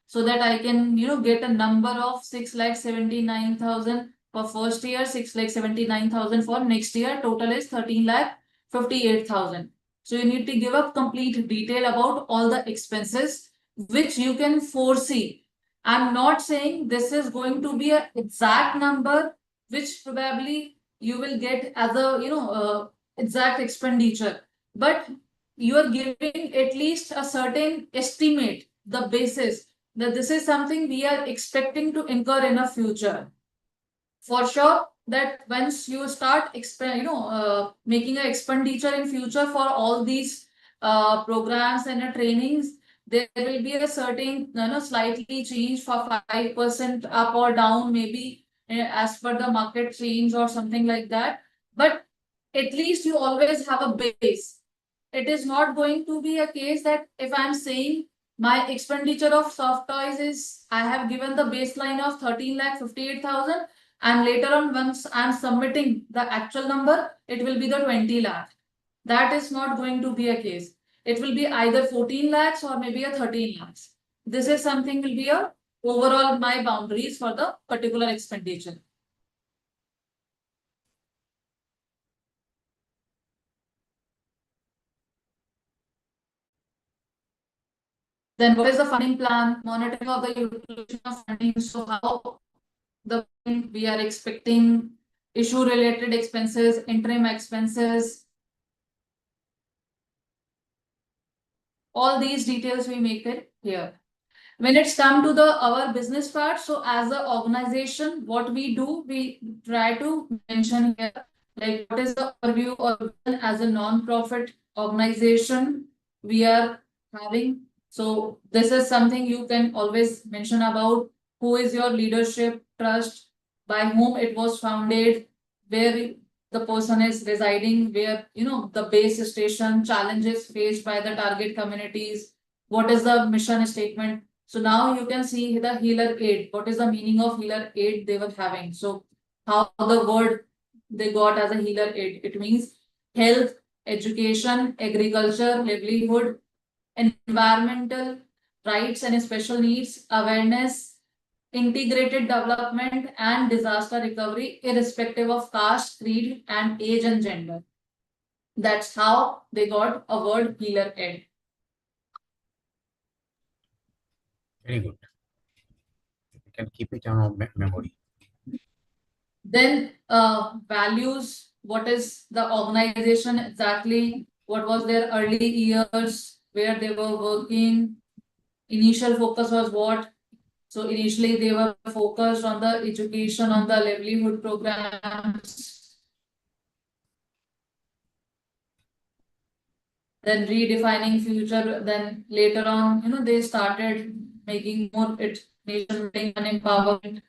so that I can, get a number of 6,79,000 for first year, 6,79,000 for next year. Total is 13,58,000. So you need to give a complete detail about all the expenses which you can foresee. I'm not saying this is going to be an exact number which probably you will get as a exact expenditure, but you are giving at least a certain estimate, the basis that this is something we are expecting to incur in the future. For sure, that once you start making an expenditure in future for all these programs and trainings, there will be a certain slightly change for 5% up or down, maybe as per the market change or something like that. But at least you always have a base. It is not going to be a case that if I'm saying my expenditure of soft toys is, I have given the baseline of 13,58,000, and later on once I'm submitting the actual number, it will be the 20 lakh. That is not going to be a case. It will be either 14 lakhs or maybe a 13 lakhs. This is something will be a overall my boundaries for the particular expenditure. Then what is the funding plan, monitoring of the utilization of funding? So how we are expecting issue related expenses, interim expenses. All these details we make it here. When it's come to our business part, so as an organization, what we do, we try to mention here, like what is the overview or as a non-profit organization we are having. So this is something you can always mention about who is your leadership, trust, by whom it was founded, where the person is residing, where, the base station, challenges faced by the target communities, what is the mission statement. So now you can see the healer aid. What is the meaning of healer aid they were having? So how the word they got as a healer aid? It means health, education, agriculture, livelihood, environmental rights and special needs, awareness, integrated development, and disaster recovery, irrespective of caste, creed, and age and gender. That's how they got a word healer aid. Very good. We can keep it on our memory. Then values, what is the organization exactly? What was their early years, where they were working? Initial focus was what? So initially they were focused on the education, on the livelihood programs. Then redefining future. Then later on, they started making more it nation building and empowerment.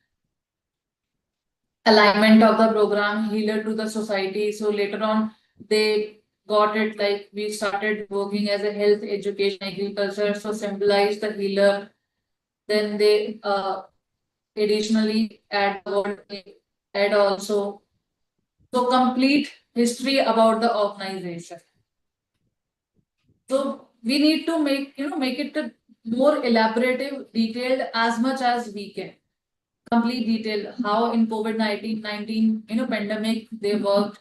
Alignment of the program, healer to the society. So later on, they got it like we started working as a health, education, agriculture. So symbolize the healer. Then they additionally add the word add also. So complete history about the organization. So we need to make it a more elaborative, detailed as much as we can. Complete detail how in COVID-19 pandemic they worked.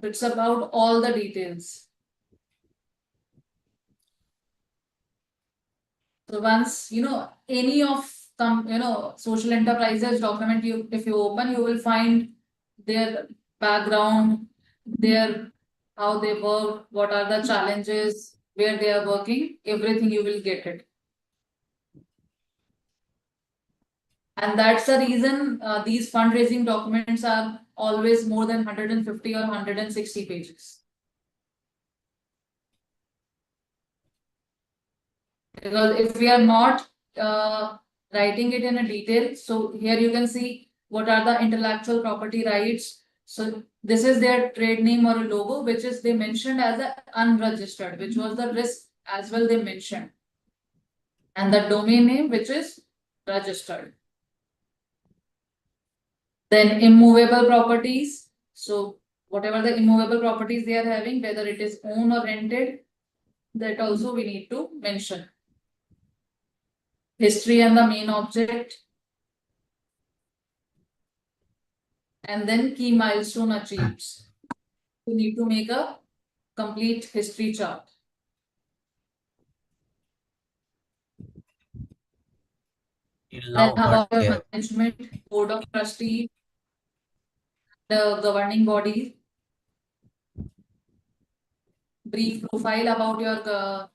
It's about all the details. So once any of social enterprises document, if you open, you will find their background, their how they work, what are the challenges, where they are working, everything you will get it. And that's the reason these fundraising documents are always more than 150 or 160 pages. Because if we are not writing it in a detail, so here you can see what are the intellectual property rights. So this is their trade name or a logo, which is they mentioned as a unregistered, which was the risk as well they mentioned. And the domain name, which is registered. Then immovable properties. So whatever the immovable properties they are having, whether it is owned or rented, that also we need to mention. History and the main object. And then key milestone achieved. You need to make a complete history chart. Then about your management, board of trustees, the governing body. Brief profile about your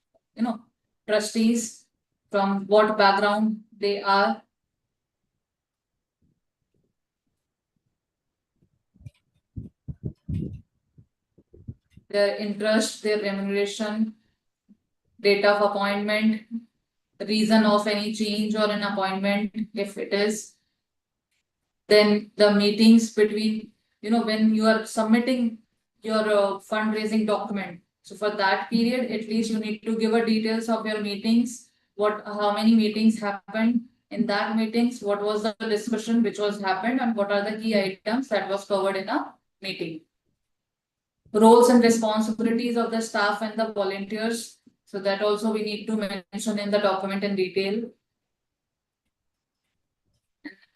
trustees, from what background they are. Their interest, their remuneration, date of appointment, reason of any change or an appointment if it is. Then the meetings between, when you are submitting your fundraising document. So for that period, at least you need to give a details of your meetings, how many meetings happened in that meetings, what was the discussion which was happened, and what are the key items that was covered in a meeting. Roles and responsibilities of the staff and the volunteers. So that also we need to mention in the document in detail.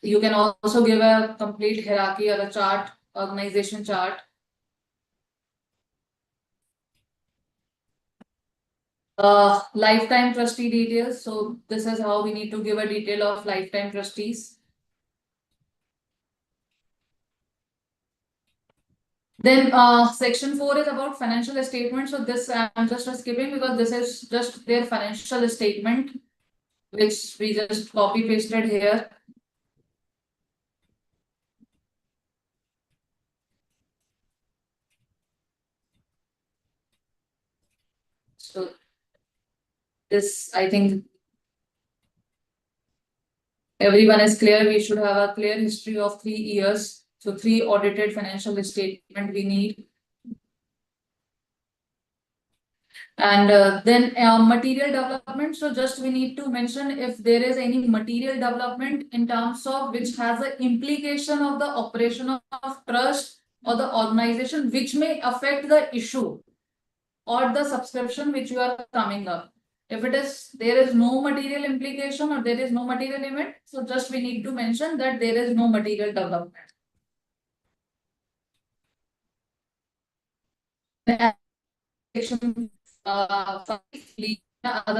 You can also give a complete hierarchy or a chart, organization chart. Lifetime trustee details. So this is how we need to give a detail of lifetime trustees. Then section 4 is about financial statement. So this I'm just skipping because this is just their financial statement, which we just copy pasted here. So this, I think everyone is clear. We should have a clear history of 3 years. So 3 audited financial statement we need. And then material development. So just we need to mention if there is any material development in terms of which has an implication of the operation of trust or the organization, which may affect the issue or the subscription which you are coming up. If it is, there is no material implication or there is no material event, so just we need to mention that there is no material development. Other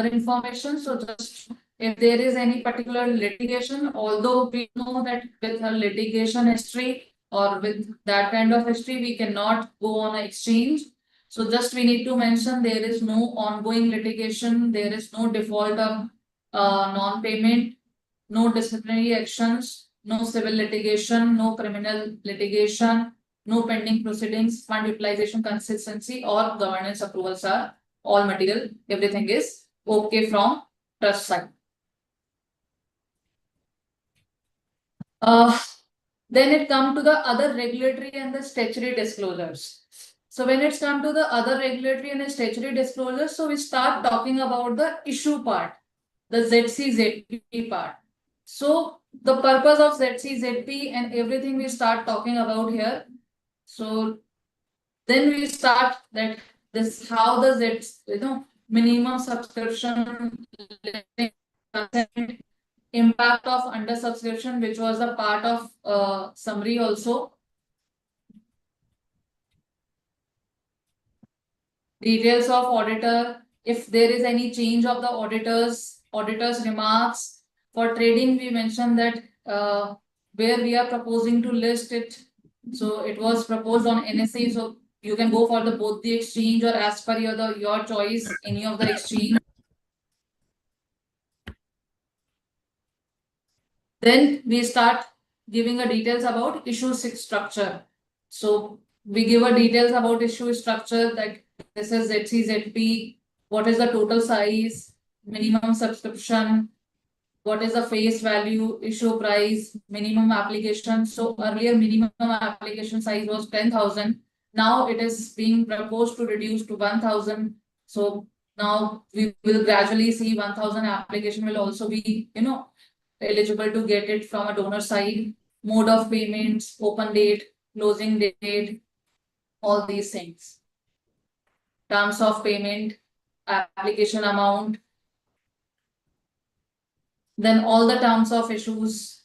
information. So just if there is any particular litigation, although we know that with a litigation history or with that kind of history, we cannot go on an exchange. So just we need to mention there is no ongoing litigation, there is no default of non-payment, no disciplinary actions, no civil litigation, no criminal litigation, no pending proceedings, fund utilization consistency or governance approvals are all material. Everything is okay from trust side. Then it comes to the other regulatory and the statutory disclosures. So when it's come to the other regulatory and the statutory disclosures, so we start talking about the issue part, the ZCZP part. So the purpose of ZCZP and everything we start talking about here. So then we start that this how the minimum subscription impact of under subscription, which was a part of summary also. Details of auditor, if there is any change of the auditor's remarks. For trading, we mentioned that where we are proposing to list it. So it was proposed on NSE. So you can go for both the exchange or as per your choice, any of the exchange. Then we start giving a details about issue 6 structure. So we give a details about issue structure, that this is ZCZP, what is the total size, minimum subscription, what is the face value, issue price, minimum application. So earlier minimum application size was 10,000. Now it is being proposed to reduce to 1,000. So now we will gradually see 1,000 application will also be, eligible to get it from a donor side. Mode of payments, open date, closing date, all these things. Terms of payment, application amount. Then all the terms of issues.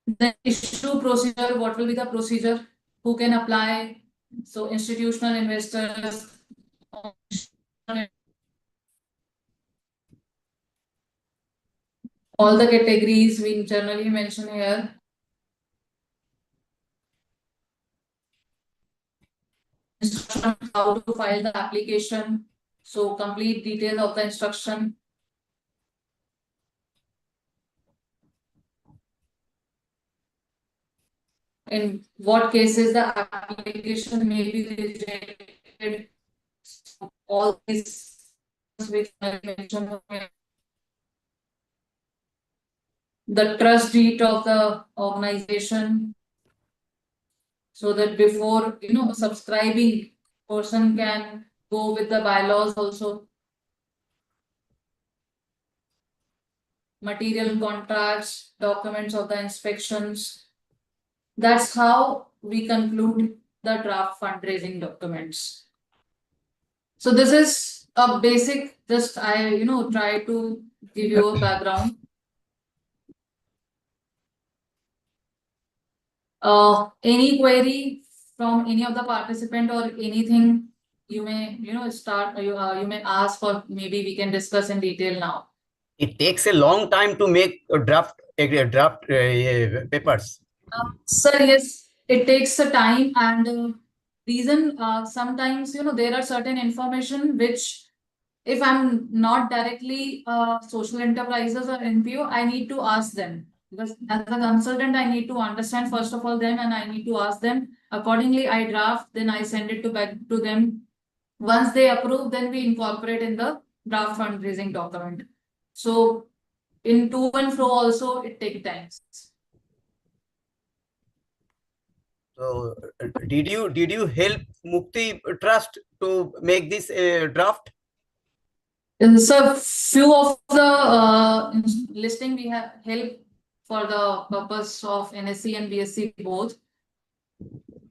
Then issue procedure, what will be the procedure? Who can apply? So institutional investors. All the categories we generally mention here. Instruction how to file the application. So complete details of the instruction. In what cases the application may be rejected. All these which I mentioned. The trust deed of the organization, so that before subscribing, person can go with the bylaws also. Material contracts, documents of the inspections. That's how we conclude the draft fundraising documents. So this is a basic, just I try to give you a background. Any query from any of the participant or anything you may start, you may ask, or maybe we can discuss in detail now. It takes a long time to make a draft papers. Sir, yes, it takes a time, and reason sometimes there are certain information which, if I'm not directly social enterprises or NPO, I need to ask them. Because as a consultant, I need to understand first of all them and I need to ask them. Accordingly, I draft, then I send it back to them. Once they approve, then we incorporate in the draft fundraising document. So in to and fro also, it takes time. So, did you help Mukti Trust to make this draft? So few of the listing we have helped for the purpose of NSE and BSC both.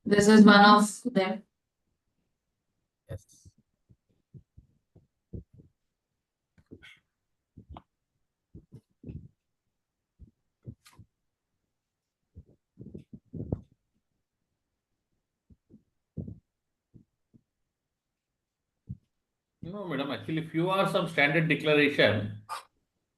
This is one of them. Yes. No, madam. Actually, few are some standard declaration,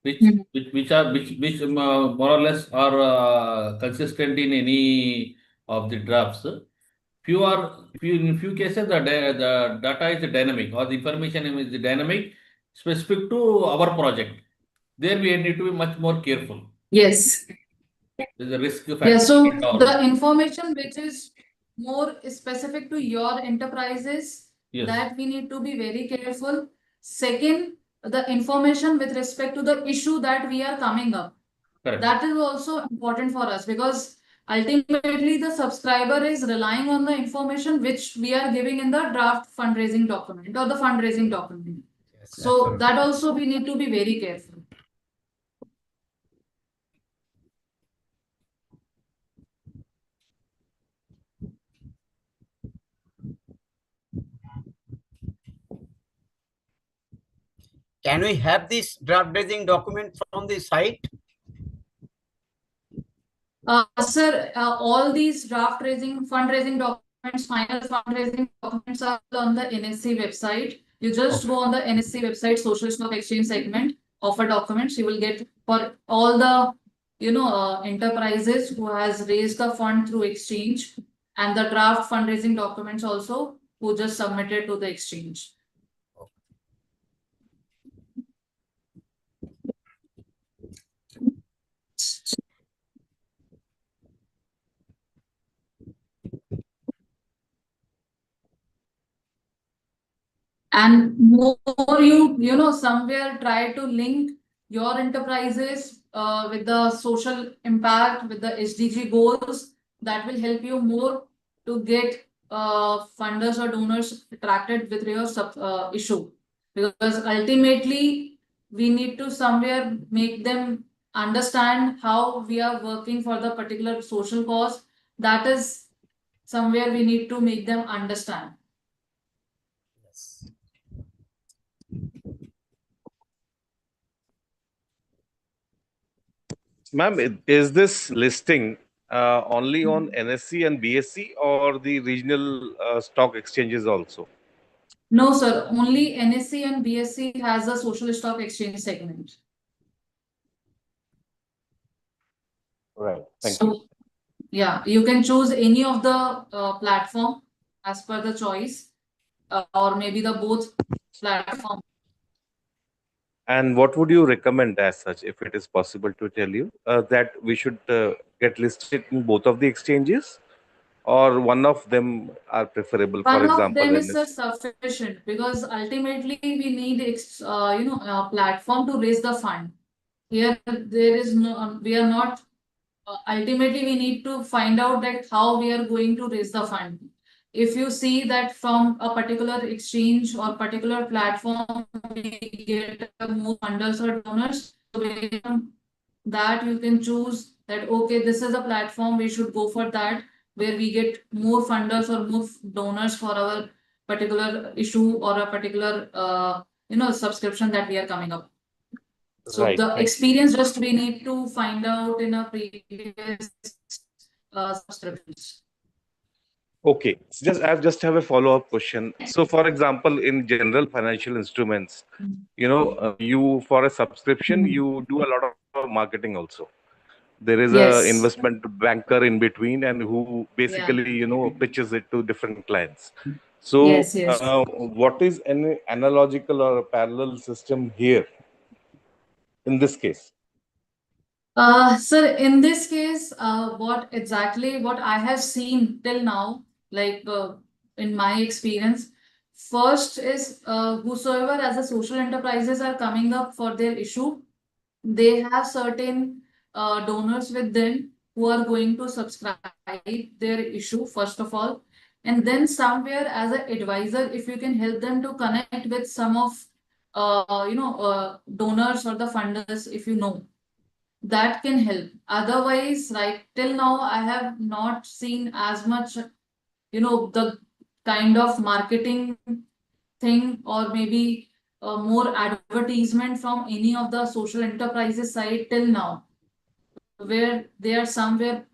which Mhm. which more or less are consistent in any of the drafts. In few cases the data is dynamic or the information is dynamic specific to our project. There we need to be much more careful. Yes. There's a risk factor. Yeah, so and all. the information which is more specific to your enterprises, Yes. that we need to be very careful. Second, the information with respect to the issue that we are coming up. Correct. That is also important for us because ultimately the subscriber is relying on the information which we are giving in the draft fundraising document or the fundraising document. Yes, So absolutely. that also we need to be very careful. Can we have this draft raising document from the site? Sir, all these draft raising, fundraising documents, final fundraising documents are on the NSE website. You just go on the NSE website, Social Stock Exchange segment, offer documents. You will get for all the enterprises who has raised the fund through exchange and the draft fundraising documents also who just submitted to the exchange. And more somewhere try to link your enterprises with the social impact, with the SDG goals. That will help you more to get funders or donors attracted with your issue. Because ultimately, we need to somewhere make them understand how we are working for the particular social cause. That is somewhere we need to make them understand. Yes. Ma'am, is this listing only on NSE and BSE or the regional stock exchanges also? No, sir. Only NSE and BSE has a social stock exchange segment. Right. Thank you. So, yeah, you can choose any of the platform as per the choice, or maybe the both platform. And what would you recommend as such, if it is possible to tell you, that we should get listed in both of the exchanges, or one of them are preferable? For One of example, them is NSE. sufficient because ultimately we need a platform to raise the fund. Here there is no, we are not. Ultimately, we need to find out that how we are going to raise the fund. If you see that from a particular exchange or particular platform, we get more funders or donors, so based on that you can choose that, okay, this is a platform, we should go for that, where we get more funders or more donors for our particular issue or a particular subscription that we are coming up. So Right. the Thank you. experience just we need to find out in a previous subscriptions. Okay, I just have a follow-up question. So, for example, in general financial instruments, you for a subscription, you do a lot of marketing also. There is a Yes. investment banker in between, and who basically pitches it to different clients. So, Yes, yes. what is an analogical or a parallel system here in this case? Sir, in this case, what I have seen till now, like in my experience, first is whosoever as a social enterprises are coming up for their issue, they have certain donors with them who are going to subscribe their issue first of all, and then somewhere as an advisor, if you can help them to connect with some of donors or the funders, if you know, that can help. Otherwise, right till now, I have not seen as much, the kind of marketing thing or maybe more advertisement from any of the social enterprises side till now, where they are somewhere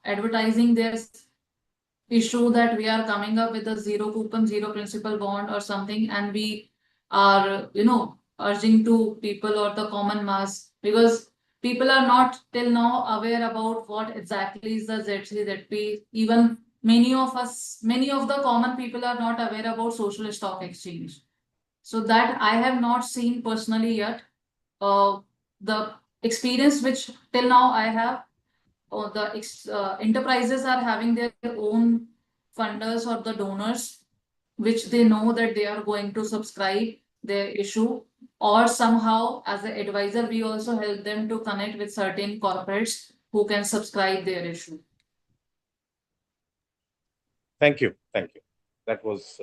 advertising their issue that we are coming up with a zero coupon, zero principal bond or something, and we are, urging to people or the common mass, because people are not till now aware about what exactly is the ZC, ZP. Even many of the common people are not aware about social stock exchange. So that I have not seen personally yet. The experience which till now I have, or the enterprises are having their own funders or the donors, which they know that they are going to subscribe their issue, or somehow as an advisor, we also help them to connect with certain corporates who can subscribe their issue. Thank you. Thank you. That was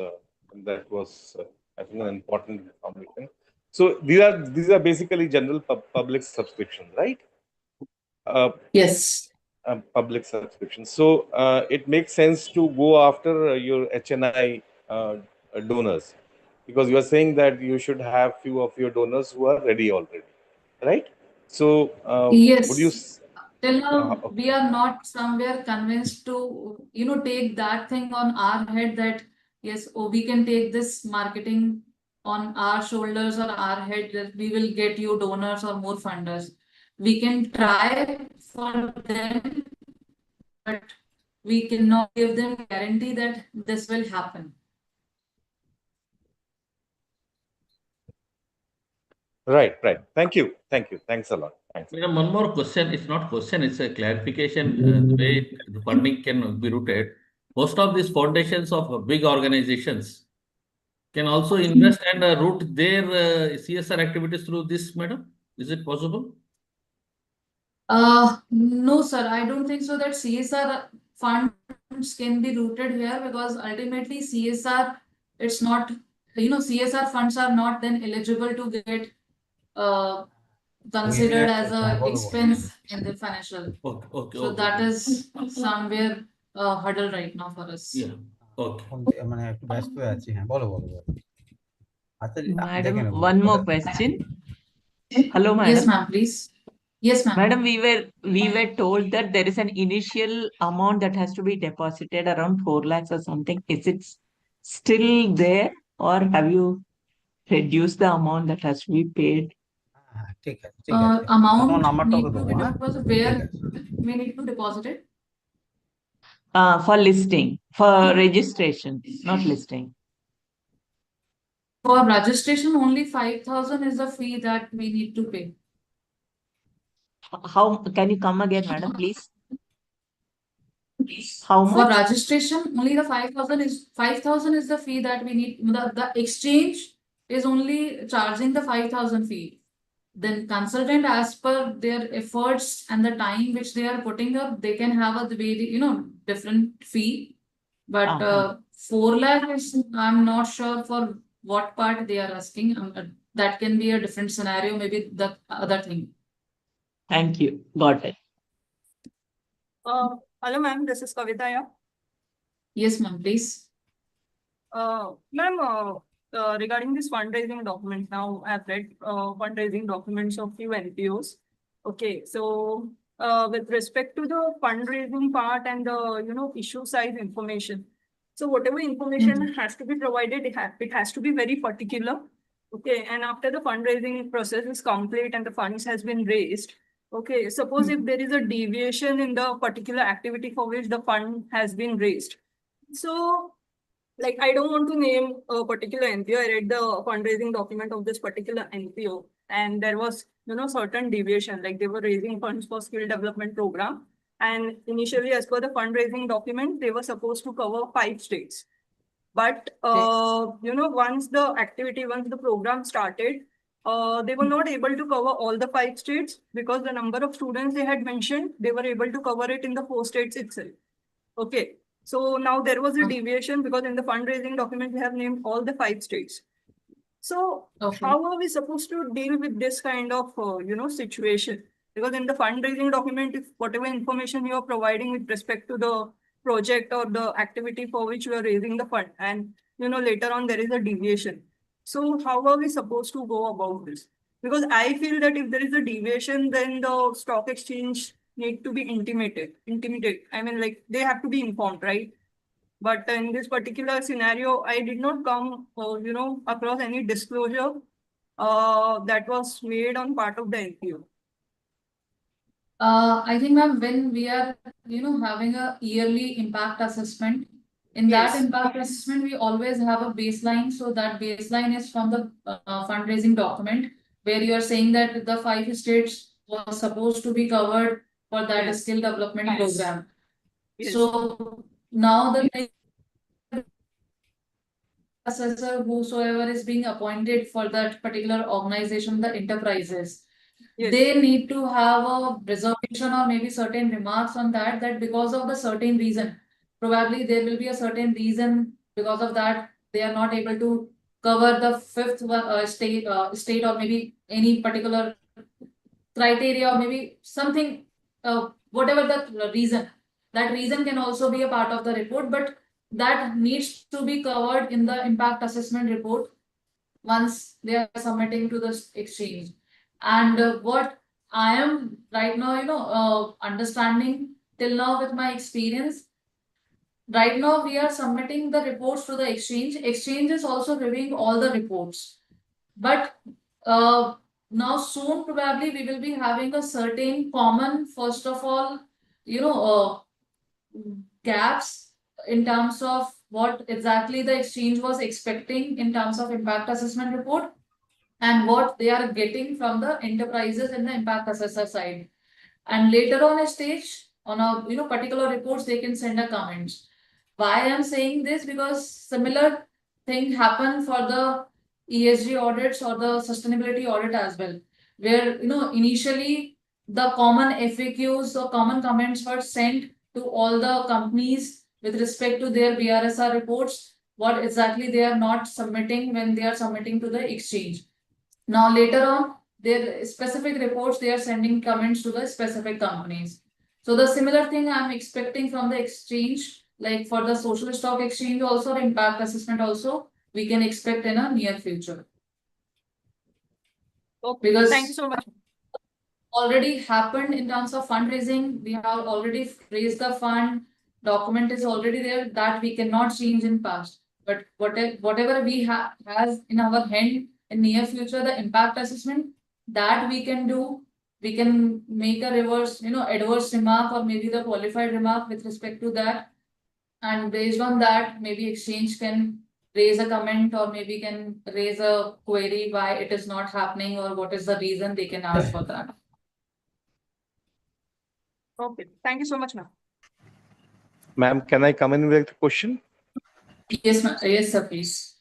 I think an important information. So these are basically general public subscriptions, right? Yes. Public subscription. So it makes sense to go after your HNI donors, because you are saying that you should have few of your donors who are ready already, right? So yes. would you? Till now, Okay. we are not somewhere convinced to, take that thing on our head that yes, we can take this marketing on our shoulders or our head, that we will get you donors or more funders. We can try for them, but we cannot give them guarantee that this will happen. Right. Thank you. Thanks a lot. Thanks. Madam, one more question. It's not question, it's a clarification. The way the funding can be routed. Most of these foundations of big organizations can also invest and route their CSR activities through this, madam. Is it possible? No, sir. I don't think so that CSR funds can be routed here, because ultimately CSR, it's not, CSR funds are not then eligible to get considered as a expense in the financial. Okay. So that is somewhere a hurdle right now for us. Yeah. Okay. মানে একটু ব্যস্ত আছি হ্যাঁ বলো আচ্ছা Madam, one more question. Hello, madam. Yes, ma'am, please. Yes, ma'am. Madam, we were told that there is an initial amount that has to be deposited around 4 lakhs or something. Is it still there, or have you reduced the amount that has to be paid? ঠিক আছে Amount নাম্বারটা need okay to দেবো be হ্যাঁ deposited, where we need to deposit it? For listing, for registration, not listing. For registration, only 5,000 is the fee that we need to pay. How can you come again, madam, please? How For much? registration, only the 5,000 is the fee that we need. The exchange is only charging the 5,000 fee. Then consultant, as per their efforts and the time which they are putting up, they can have a very, different fee. But 4 lakh is, I'm not sure for what part they are asking. That can be a different scenario, maybe the other thing. Thank you. Got it. Hello, ma'am. This is Kavita. Yeah. Yes, ma'am, please. Ma'am, regarding this fundraising document, now I've read fundraising documents of few NPOs. Okay, so with respect to the fundraising part and the issue size information, so whatever information has to be provided, it has to be very particular. Okay, and after the fundraising process is complete and the funds has been raised, okay, suppose if there is a deviation in the particular activity for which the fund has been raised, so I don't want to name a particular NPO. I read the fundraising document of this particular NPO, and there was, certain deviation, like they were raising funds for skill development program. And initially, as per the fundraising document, they were supposed to cover 5 states. But, once the program started, they were not able to cover all the 5 states because the number of students they had mentioned, they were able to cover it in the 4 states itself. Okay. So now there was a deviation because in the fundraising document, we have named all the 5 states. So how are we supposed to deal with this kind of, situation? Because in the fundraising document, if whatever information you are providing with respect to the project or the activity for which you are raising the fund, and, later on there is a deviation. So how are we supposed to go about this? Because I feel that if there is a deviation, then the stock exchange need to be intimidated. I mean, like they have to be informed, right? But in this particular scenario, I did not come, across any disclosure that was made on part of the NPO. I think, ma'am, when we are, having a yearly impact assessment, in that Yes. impact assessment, we always have a baseline. So that baseline is from the fundraising document, where you are saying that the 5 states was supposed to be covered for that Yes. skill development Yes. program. Yes. So now the assessor, whosoever is being appointed for that particular organization, the enterprises, Yes. they need to have a reservation or maybe certain remarks on that because of the certain reason, probably there will be a certain reason because of that they are not able to cover the 5th state or maybe any particular criteria or maybe something, whatever the reason. That reason can also be a part of the report, but that needs to be covered in the impact assessment report once they are submitting to the exchange. And what I am right now, understanding till now with my experience, right now we are submitting the reports to the exchange. Exchange is also reviewing all the reports. But now soon probably we will be having a certain common, first of all, gaps in terms of what exactly the exchange was expecting in terms of impact assessment report and what they are getting from the enterprises in the impact assessor side. And later on a stage, on a particular reports, they can send a comments. Why I am saying this? Because similar thing happened for the ESG audits or the sustainability audit as well, where initially the common FAQs or common comments were sent to all the companies with respect to their BRSR reports, what exactly they are not submitting when they are submitting to the exchange. Now later on, their specific reports, they are sending comments to the specific companies. So the similar thing I'm expecting from the exchange, like for the social stock exchange also, impact assessment also, we can expect in a near future. Okay. Because thank you so much. Already happened in terms of fundraising. We have already raised the fund. Document is already there that we cannot change in past. But whatever we has in our hand in near future, the impact assessment that we can do, we can make a reverse, adverse remark or maybe the qualified remark with respect to that. And based on that, maybe exchange can raise a comment or maybe can raise a query why it is not happening or what is the reason. They can ask for that. Okay. Thank you so much, ma'am. Ma'am, can I come in with a question? Yes, yes, sir, please.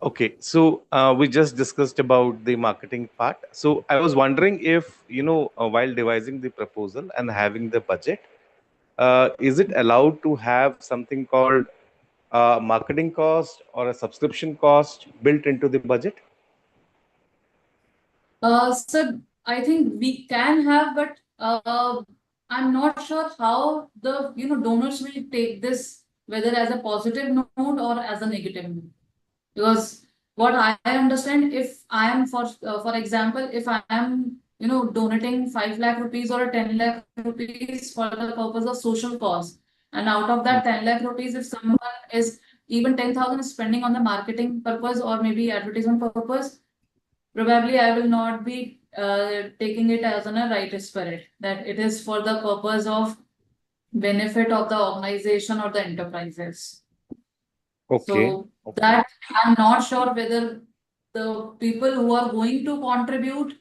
Okay, so we just discussed about the marketing part. So I was wondering if, while devising the proposal and having the budget, is it allowed to have something called marketing cost or a subscription cost built into the budget? Sir, I think we can have, but I'm not sure how the donors will take this, whether as a positive note or as a negative note. Because what I understand, if I am for example, if I am donating 5 lakh rupees or 10 lakh rupees for the purpose of social cause, and out of that 10 lakh rupees, if someone is even 10,000 is spending on the marketing purpose or maybe advertisement purpose, probably I will not be taking it as a right spirit, that it is for the purpose of benefit of the organization or the enterprises. Okay. So that I'm not sure whether the people who are going to contribute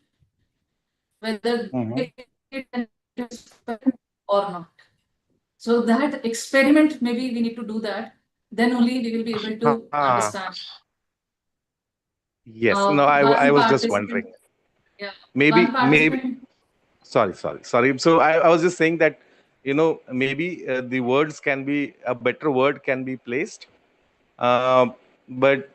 whether Mhm. it or not. So that experiment, maybe we need to do that. Then only we will be able to Ah, understand. yes. No, I One was just participant, wondering. yeah, Maybe, one participant. sorry. So I was just saying that, maybe the words can be, a better word can be placed. But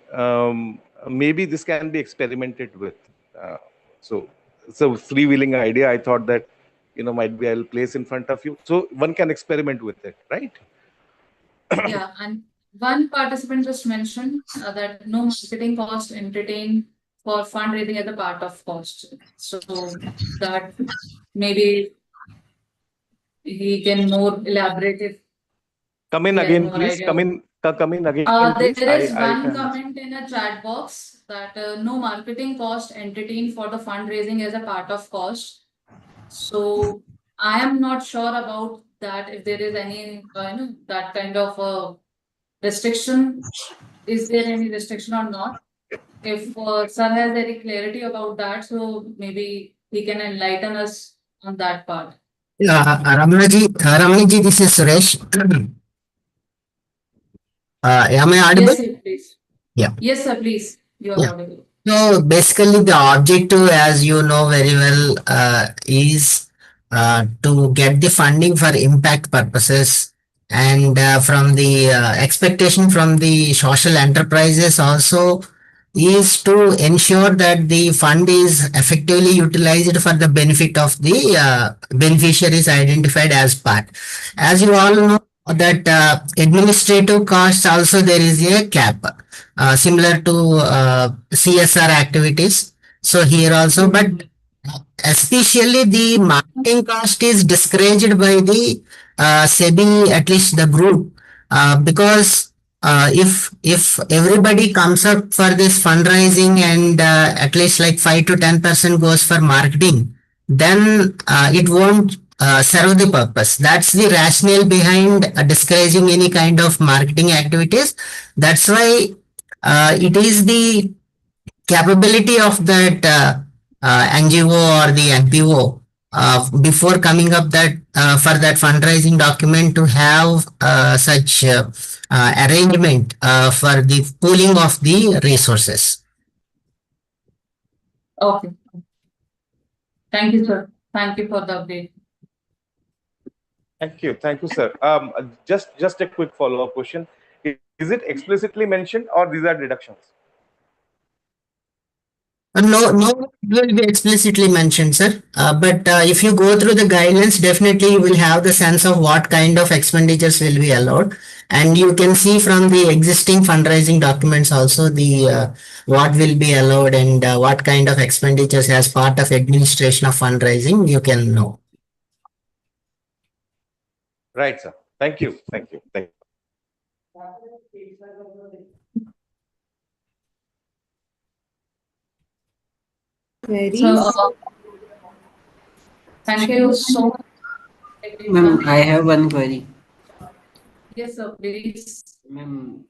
maybe this can be experimented with. Uh, so it's a freewheeling idea. I thought that, might be I'll place in front of you. So one can experiment with it, right? Yeah, and one participant just mentioned that no marketing cost entertain for fundraising as a part of cost. So that maybe he can more elaborate if Come in he has again, more please. idea. Come in again, There please. is I one can. comment in a chat box that no marketing cost entertain for the fundraising as a part of cost. So I am not sure about that if there is any that kind of restriction. Is there any restriction or not? If sir has any clarity about that, so maybe he can enlighten us on that part. Ramanaji, this is Suresh. Am I audible? Yes, sir, please. Yeah. Yes, sir, please. You are Yeah. audible. So basically, the objective, as you know very well, is to get the funding for impact purposes, and from the expectation from the social enterprises also is to ensure that the fund is effectively utilized for the benefit of the beneficiaries identified as part. As you all know, that administrative costs also there is a cap similar to CSR activities. So here also, but especially the marketing cost is discouraged by the SEBI, at least the group, because if everybody comes up for this fundraising and at least like 5 to 10% goes for marketing, then it won't serve the purpose. That's the rationale behind discouraging any kind of marketing activities. That's why it is the capability of that NGO or the NPO before coming up that for that fundraising document to have such arrangement for the pooling of the resources. Okay. Thank you, sir. Thank you for the update. Thank you, sir. Just a quick follow-up question. Is it explicitly mentioned or these are deductions? No, it will be explicitly mentioned, sir. But if you go through the guidelines, definitely you will have the sense of what kind of expenditures will be allowed, and you can see from the existing fundraising documents also the what will be allowed and what kind of expenditures as part of administration of fundraising you can know. Right, sir. Thank you. Thank you. Thank you. So, thank you so much. Ma'am, I have one query. Yes, sir, please. Ma'am,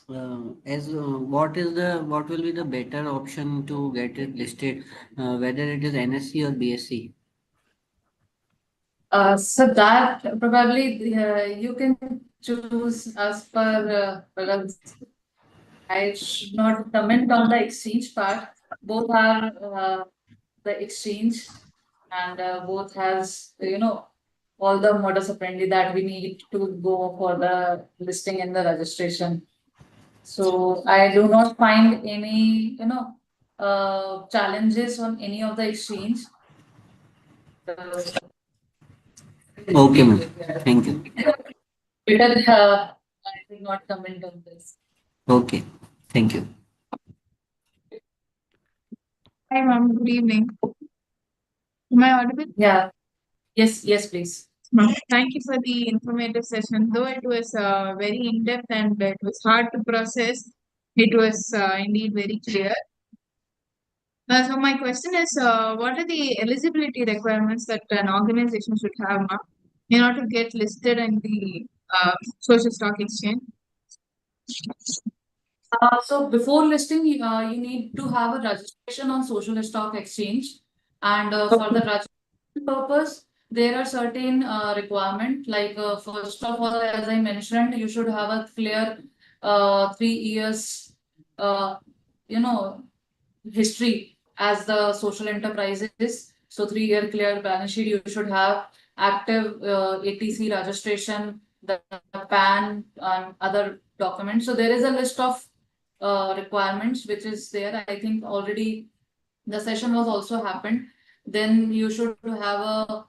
what will be the better option to get it listed, whether it is NSE or BSE? So that probably you can choose as per I should not comment on the exchange part. Both are the exchange, and both has all the modus operandi that we need to go for the listing and the registration. So I do not find any challenges on any of the exchange. Okay, ma'am. Thank you. Better I will not comment on this. Okay, thank you. Hi, ma'am. Good evening. Am I audible? Yeah. Yes, please. Thank you for the informative session. Though it was very in-depth and it was hard to process, it was indeed very clear. So my question is, what are the eligibility requirements that an organization should have, ma'am, in order to get listed in the social stock exchange? So before listing, you need to have a registration on social stock exchange. And for the registration purpose, there are certain requirements. Like first of all, as I mentioned, you should have a clear 3 years, you know, history as the social enterprises. So 3-year clear balance sheet. You should have active ATC registration, the PAN, and other documents. So there is a list of requirements which is there. I think already the session was also happened. Then you should have a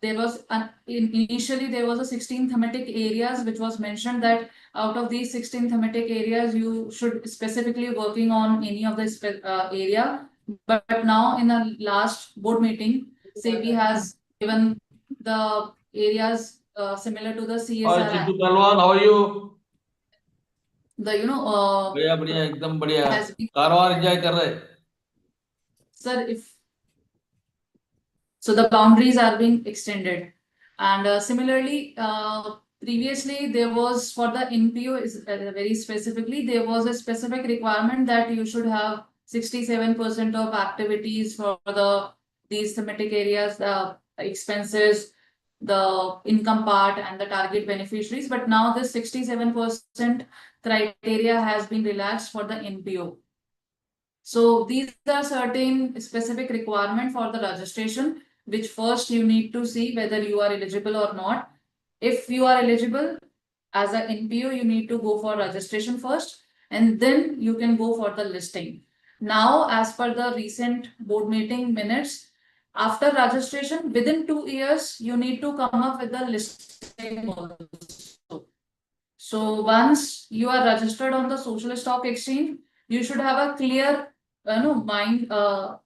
there was initially there was a 16 thematic areas which was mentioned that out of these 16 thematic areas you should specifically working on any of this area. But now in the last board meeting, SEBI has given the areas similar to the CSR. Chintu Palwan, how are you? The बढ़िया एकदम बढ़िया has been- Karwar enjoy कर रहे Sir, if so, the boundaries are being extended, and similarly, previously there was for the NPO is very specifically there was a specific requirement that you should have 67% of activities for these thematic areas, the expenses, the income part, and the target beneficiaries. But now this 67% criteria has been relaxed for the NPO. So these are certain specific requirement for the registration, which first you need to see whether you are eligible or not. If you are eligible as an NPO, you need to go for registration first, and then you can go for the listing. Now, as per the recent board meeting minutes, after registration, within 2 years, you need to come up with the listing also. So once you are registered on the social stock exchange, you should have a clear mind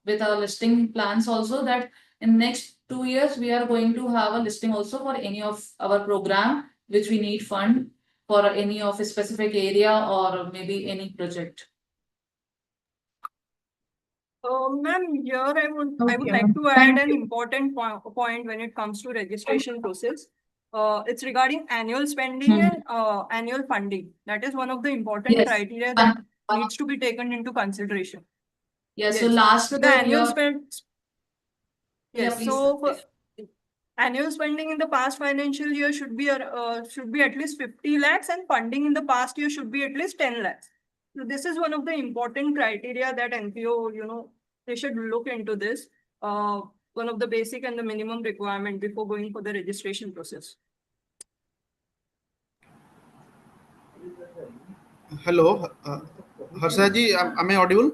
with our listing plans also that in next 2 years we are going to have a listing also for any of our program which we need fund for any of a specific area or maybe any project. Ma'am, here I would like to add an important point when it comes to registration process. It's regarding annual spending and annual funding. That is one of the important criteria that needs to be taken into consideration. Yes. So last the annual spend. Yes. Yeah, so for annual spending in the past financial year should be at least 50 lakhs, and funding in the past year should be at least 10 lakhs. So this is one of the important criteria that NPO, they should look into this. One of the basic and the minimum requirement before going for the registration process. Hello, Harshaji, am I audible?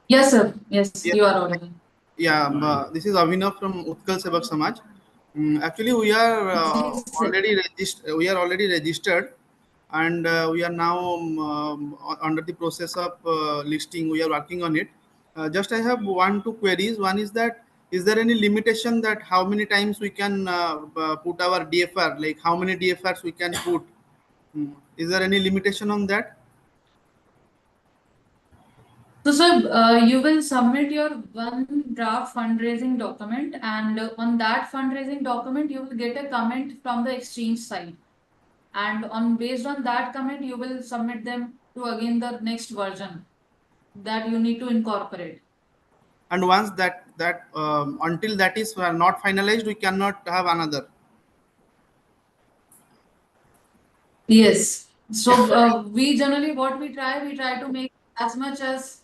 Yes, sir. Yes, you are audible. Yeah, this is Avinav from Utkal Sevak Samaj. Actually, we are already registered, and we are now under the process of listing. We are working on it. Just I have 1-2 queries. One is that is there any limitation that how many times we can put our DFR, like how many DFRs we can put? Is there any limitation on that? So, sir, you will submit your one draft fundraising document, and on that fundraising document, you will get a comment from the exchange side. And based on that comment, you will submit them to again the next version that you need to incorporate. And once that until that is not finalized, we cannot have another. Yes. So we generally what we try to make as much as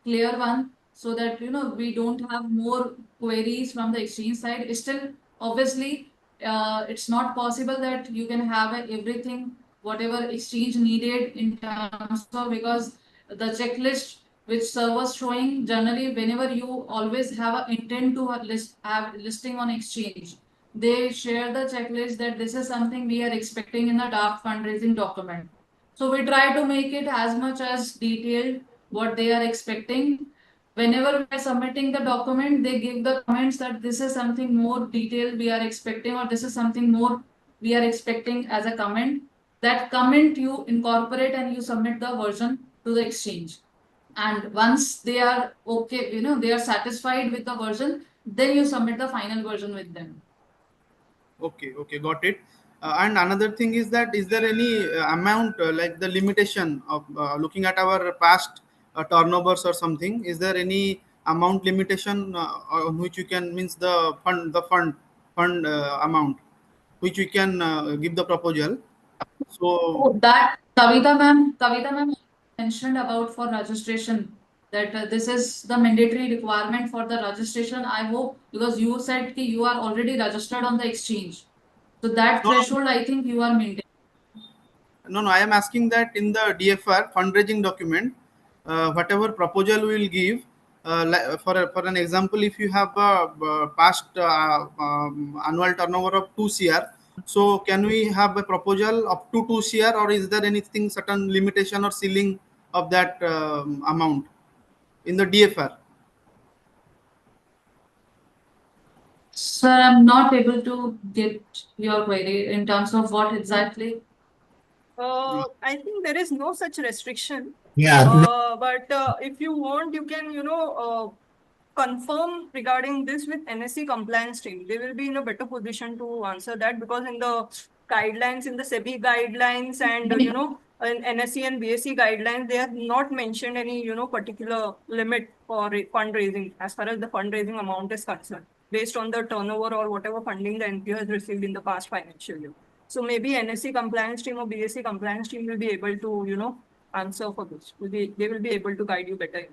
clear one so that we don't have more queries from the exchange side. Still, obviously, it's not possible that you can have everything whatever exchange needed in terms of, because the checklist which sir was showing generally whenever you always have an intent to have listing on exchange, they share the checklist that this is something we are expecting in the draft fundraising document. So we try to make it as much as detailed what they are expecting. Whenever we are submitting the document, they give the comments that this is something more detailed we are expecting, or this is something more we are expecting as a comment. That comment you incorporate and you submit the version to the exchange. And once they are okay, they are satisfied with the version, then you submit the final version with them. Okay, got it. And another thing is that is there any amount like the limitation of looking at our past turnovers or something? Is there any amount limitation on which you can means the fund amount which we can give the proposal. So Oh, that Kavita ma'am mentioned about for registration that this is the mandatory requirement for the registration. I hope because you said ki you are already registered on the exchange. So that threshold, I think you are maintaining. no, I am asking that in the DFR fundraising document, whatever proposal we will give, for an example, if you have a past annual turnover of 2 CR, so can we have a proposal up to 2 CR, or is there anything certain limitation or ceiling of that amount in the DFR? Sir, I'm not able to get your query in terms of what exactly. I think there is no such restriction. Yeah. But if you want, you can, confirm regarding this with NSE compliance team. They will be in a better position to answer that, because in the guidelines, in the SEBI guidelines and, in NSE and BSE guidelines, they have not mentioned any, particular limit for fundraising as far as the fundraising amount is concerned, based on the turnover or whatever funding the NPO has received in the past financial year. So maybe NSE compliance team or BSE compliance team will be able to, answer for this. They will be able to guide you better.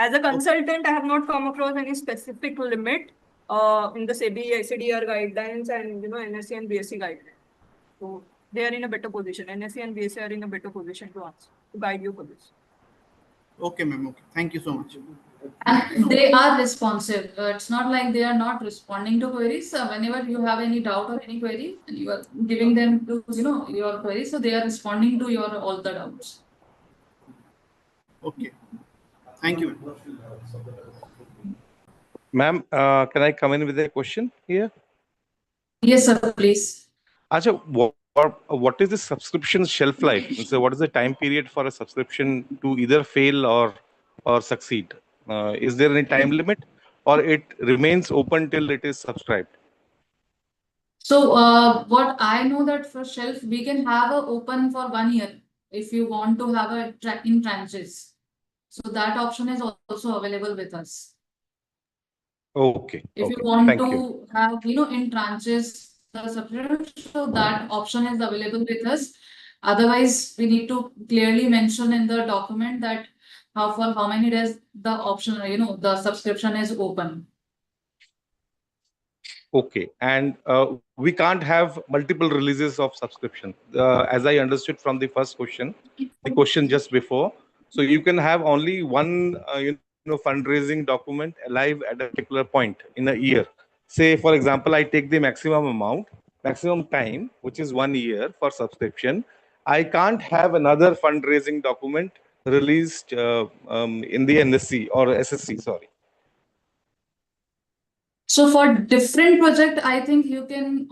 As a consultant, I have not come across any specific limit in the SEBI, SEDR guidelines and, NSE and BSE guidelines. So they are in a better position. NSE and BSE are in a better position to answer, to guide you for this. Okay, ma'am. Okay. Thank you so much. And they are responsive. It's not like they are not responding to queries. Whenever you have any doubt or any query, and you are giving them to your queries, so they are responding to your all the doubts. Okay. Thank you. Ma'am, can I come in with a question here? Yes, sir, please. Acha, what is the subscription shelf life? So what is the time period for a subscription to either fail or succeed? Is there any time limit, or it remains open till it is subscribed? So what I know that for shelf, we can have a open for 1 year if you want to have a in tranches. So that option is also available with us. Okay. If okay. you want Thank to you. have, in tranches, the subscription, so that option is available with us. Otherwise, we need to clearly mention in the document that for how many days the option, the subscription is open. Okay. And we can't have multiple releases of subscription. As I understood from the first question, the question just before. So you can have only one, fundraising document live at a particular point in a year. Say, for example, I take the maximum time, which is 1 year for subscription. I can't have another fundraising document released in the NSC or SSC, sorry. So for different project, I think you can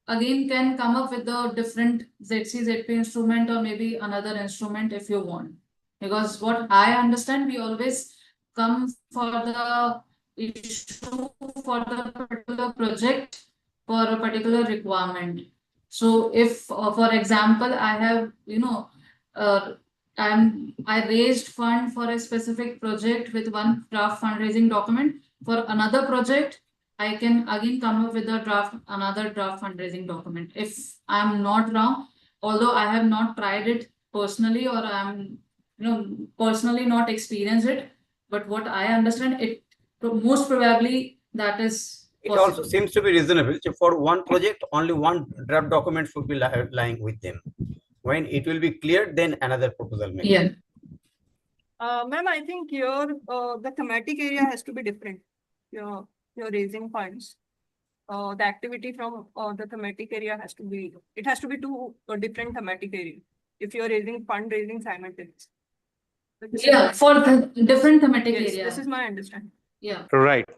again come up with a different ZC, ZP instrument or maybe another instrument if you want. Because what I understand, we always come for the issue for the particular project for a particular requirement. So if, for example, I have, I raised fund for a specific project with one draft fundraising document. For another project, I can again come up with another draft fundraising document. If I'm not wrong, although I have not tried it personally or I'm personally not experienced it, but what I understand, it most probably that is possible. It also seems to be reasonable. So for one project, only one draft document should be lying with them. When it will be cleared, then another proposal may. Yeah. Ma'am, I think here the thematic area has to be different. You're raising funds. The activity from the thematic area has to be two different thematic areas. If you're raising fundraising simultaneously. Yeah, for the different thematic yes, area. This is my understanding. Yeah. Right.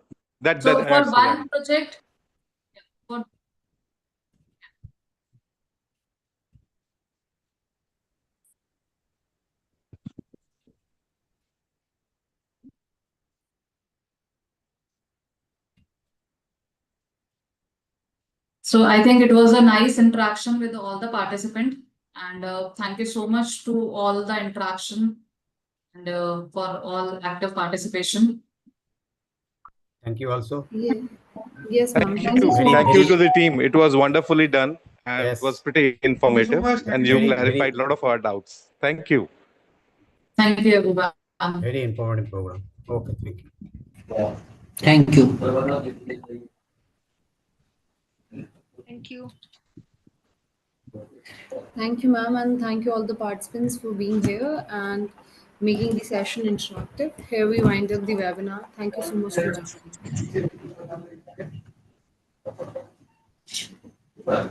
So for one project, so I think it was a nice interaction with all the participants, and thank you so much to all the interaction and for all active participation. Thank you also. Yeah. Yes, ma'am. Thank you. Thank you to the team. It was wonderfully done and Yes. it was pretty informative and you Very, clarified a lot of our doubts. Thank you. Thank you, everyone. Very informative program. Okay, thank you. Thank you. Thank you. Thank you, ma'am, and thank you all the participants for being here and making the session interactive. Here we wind up the webinar. Thank you so much for joining.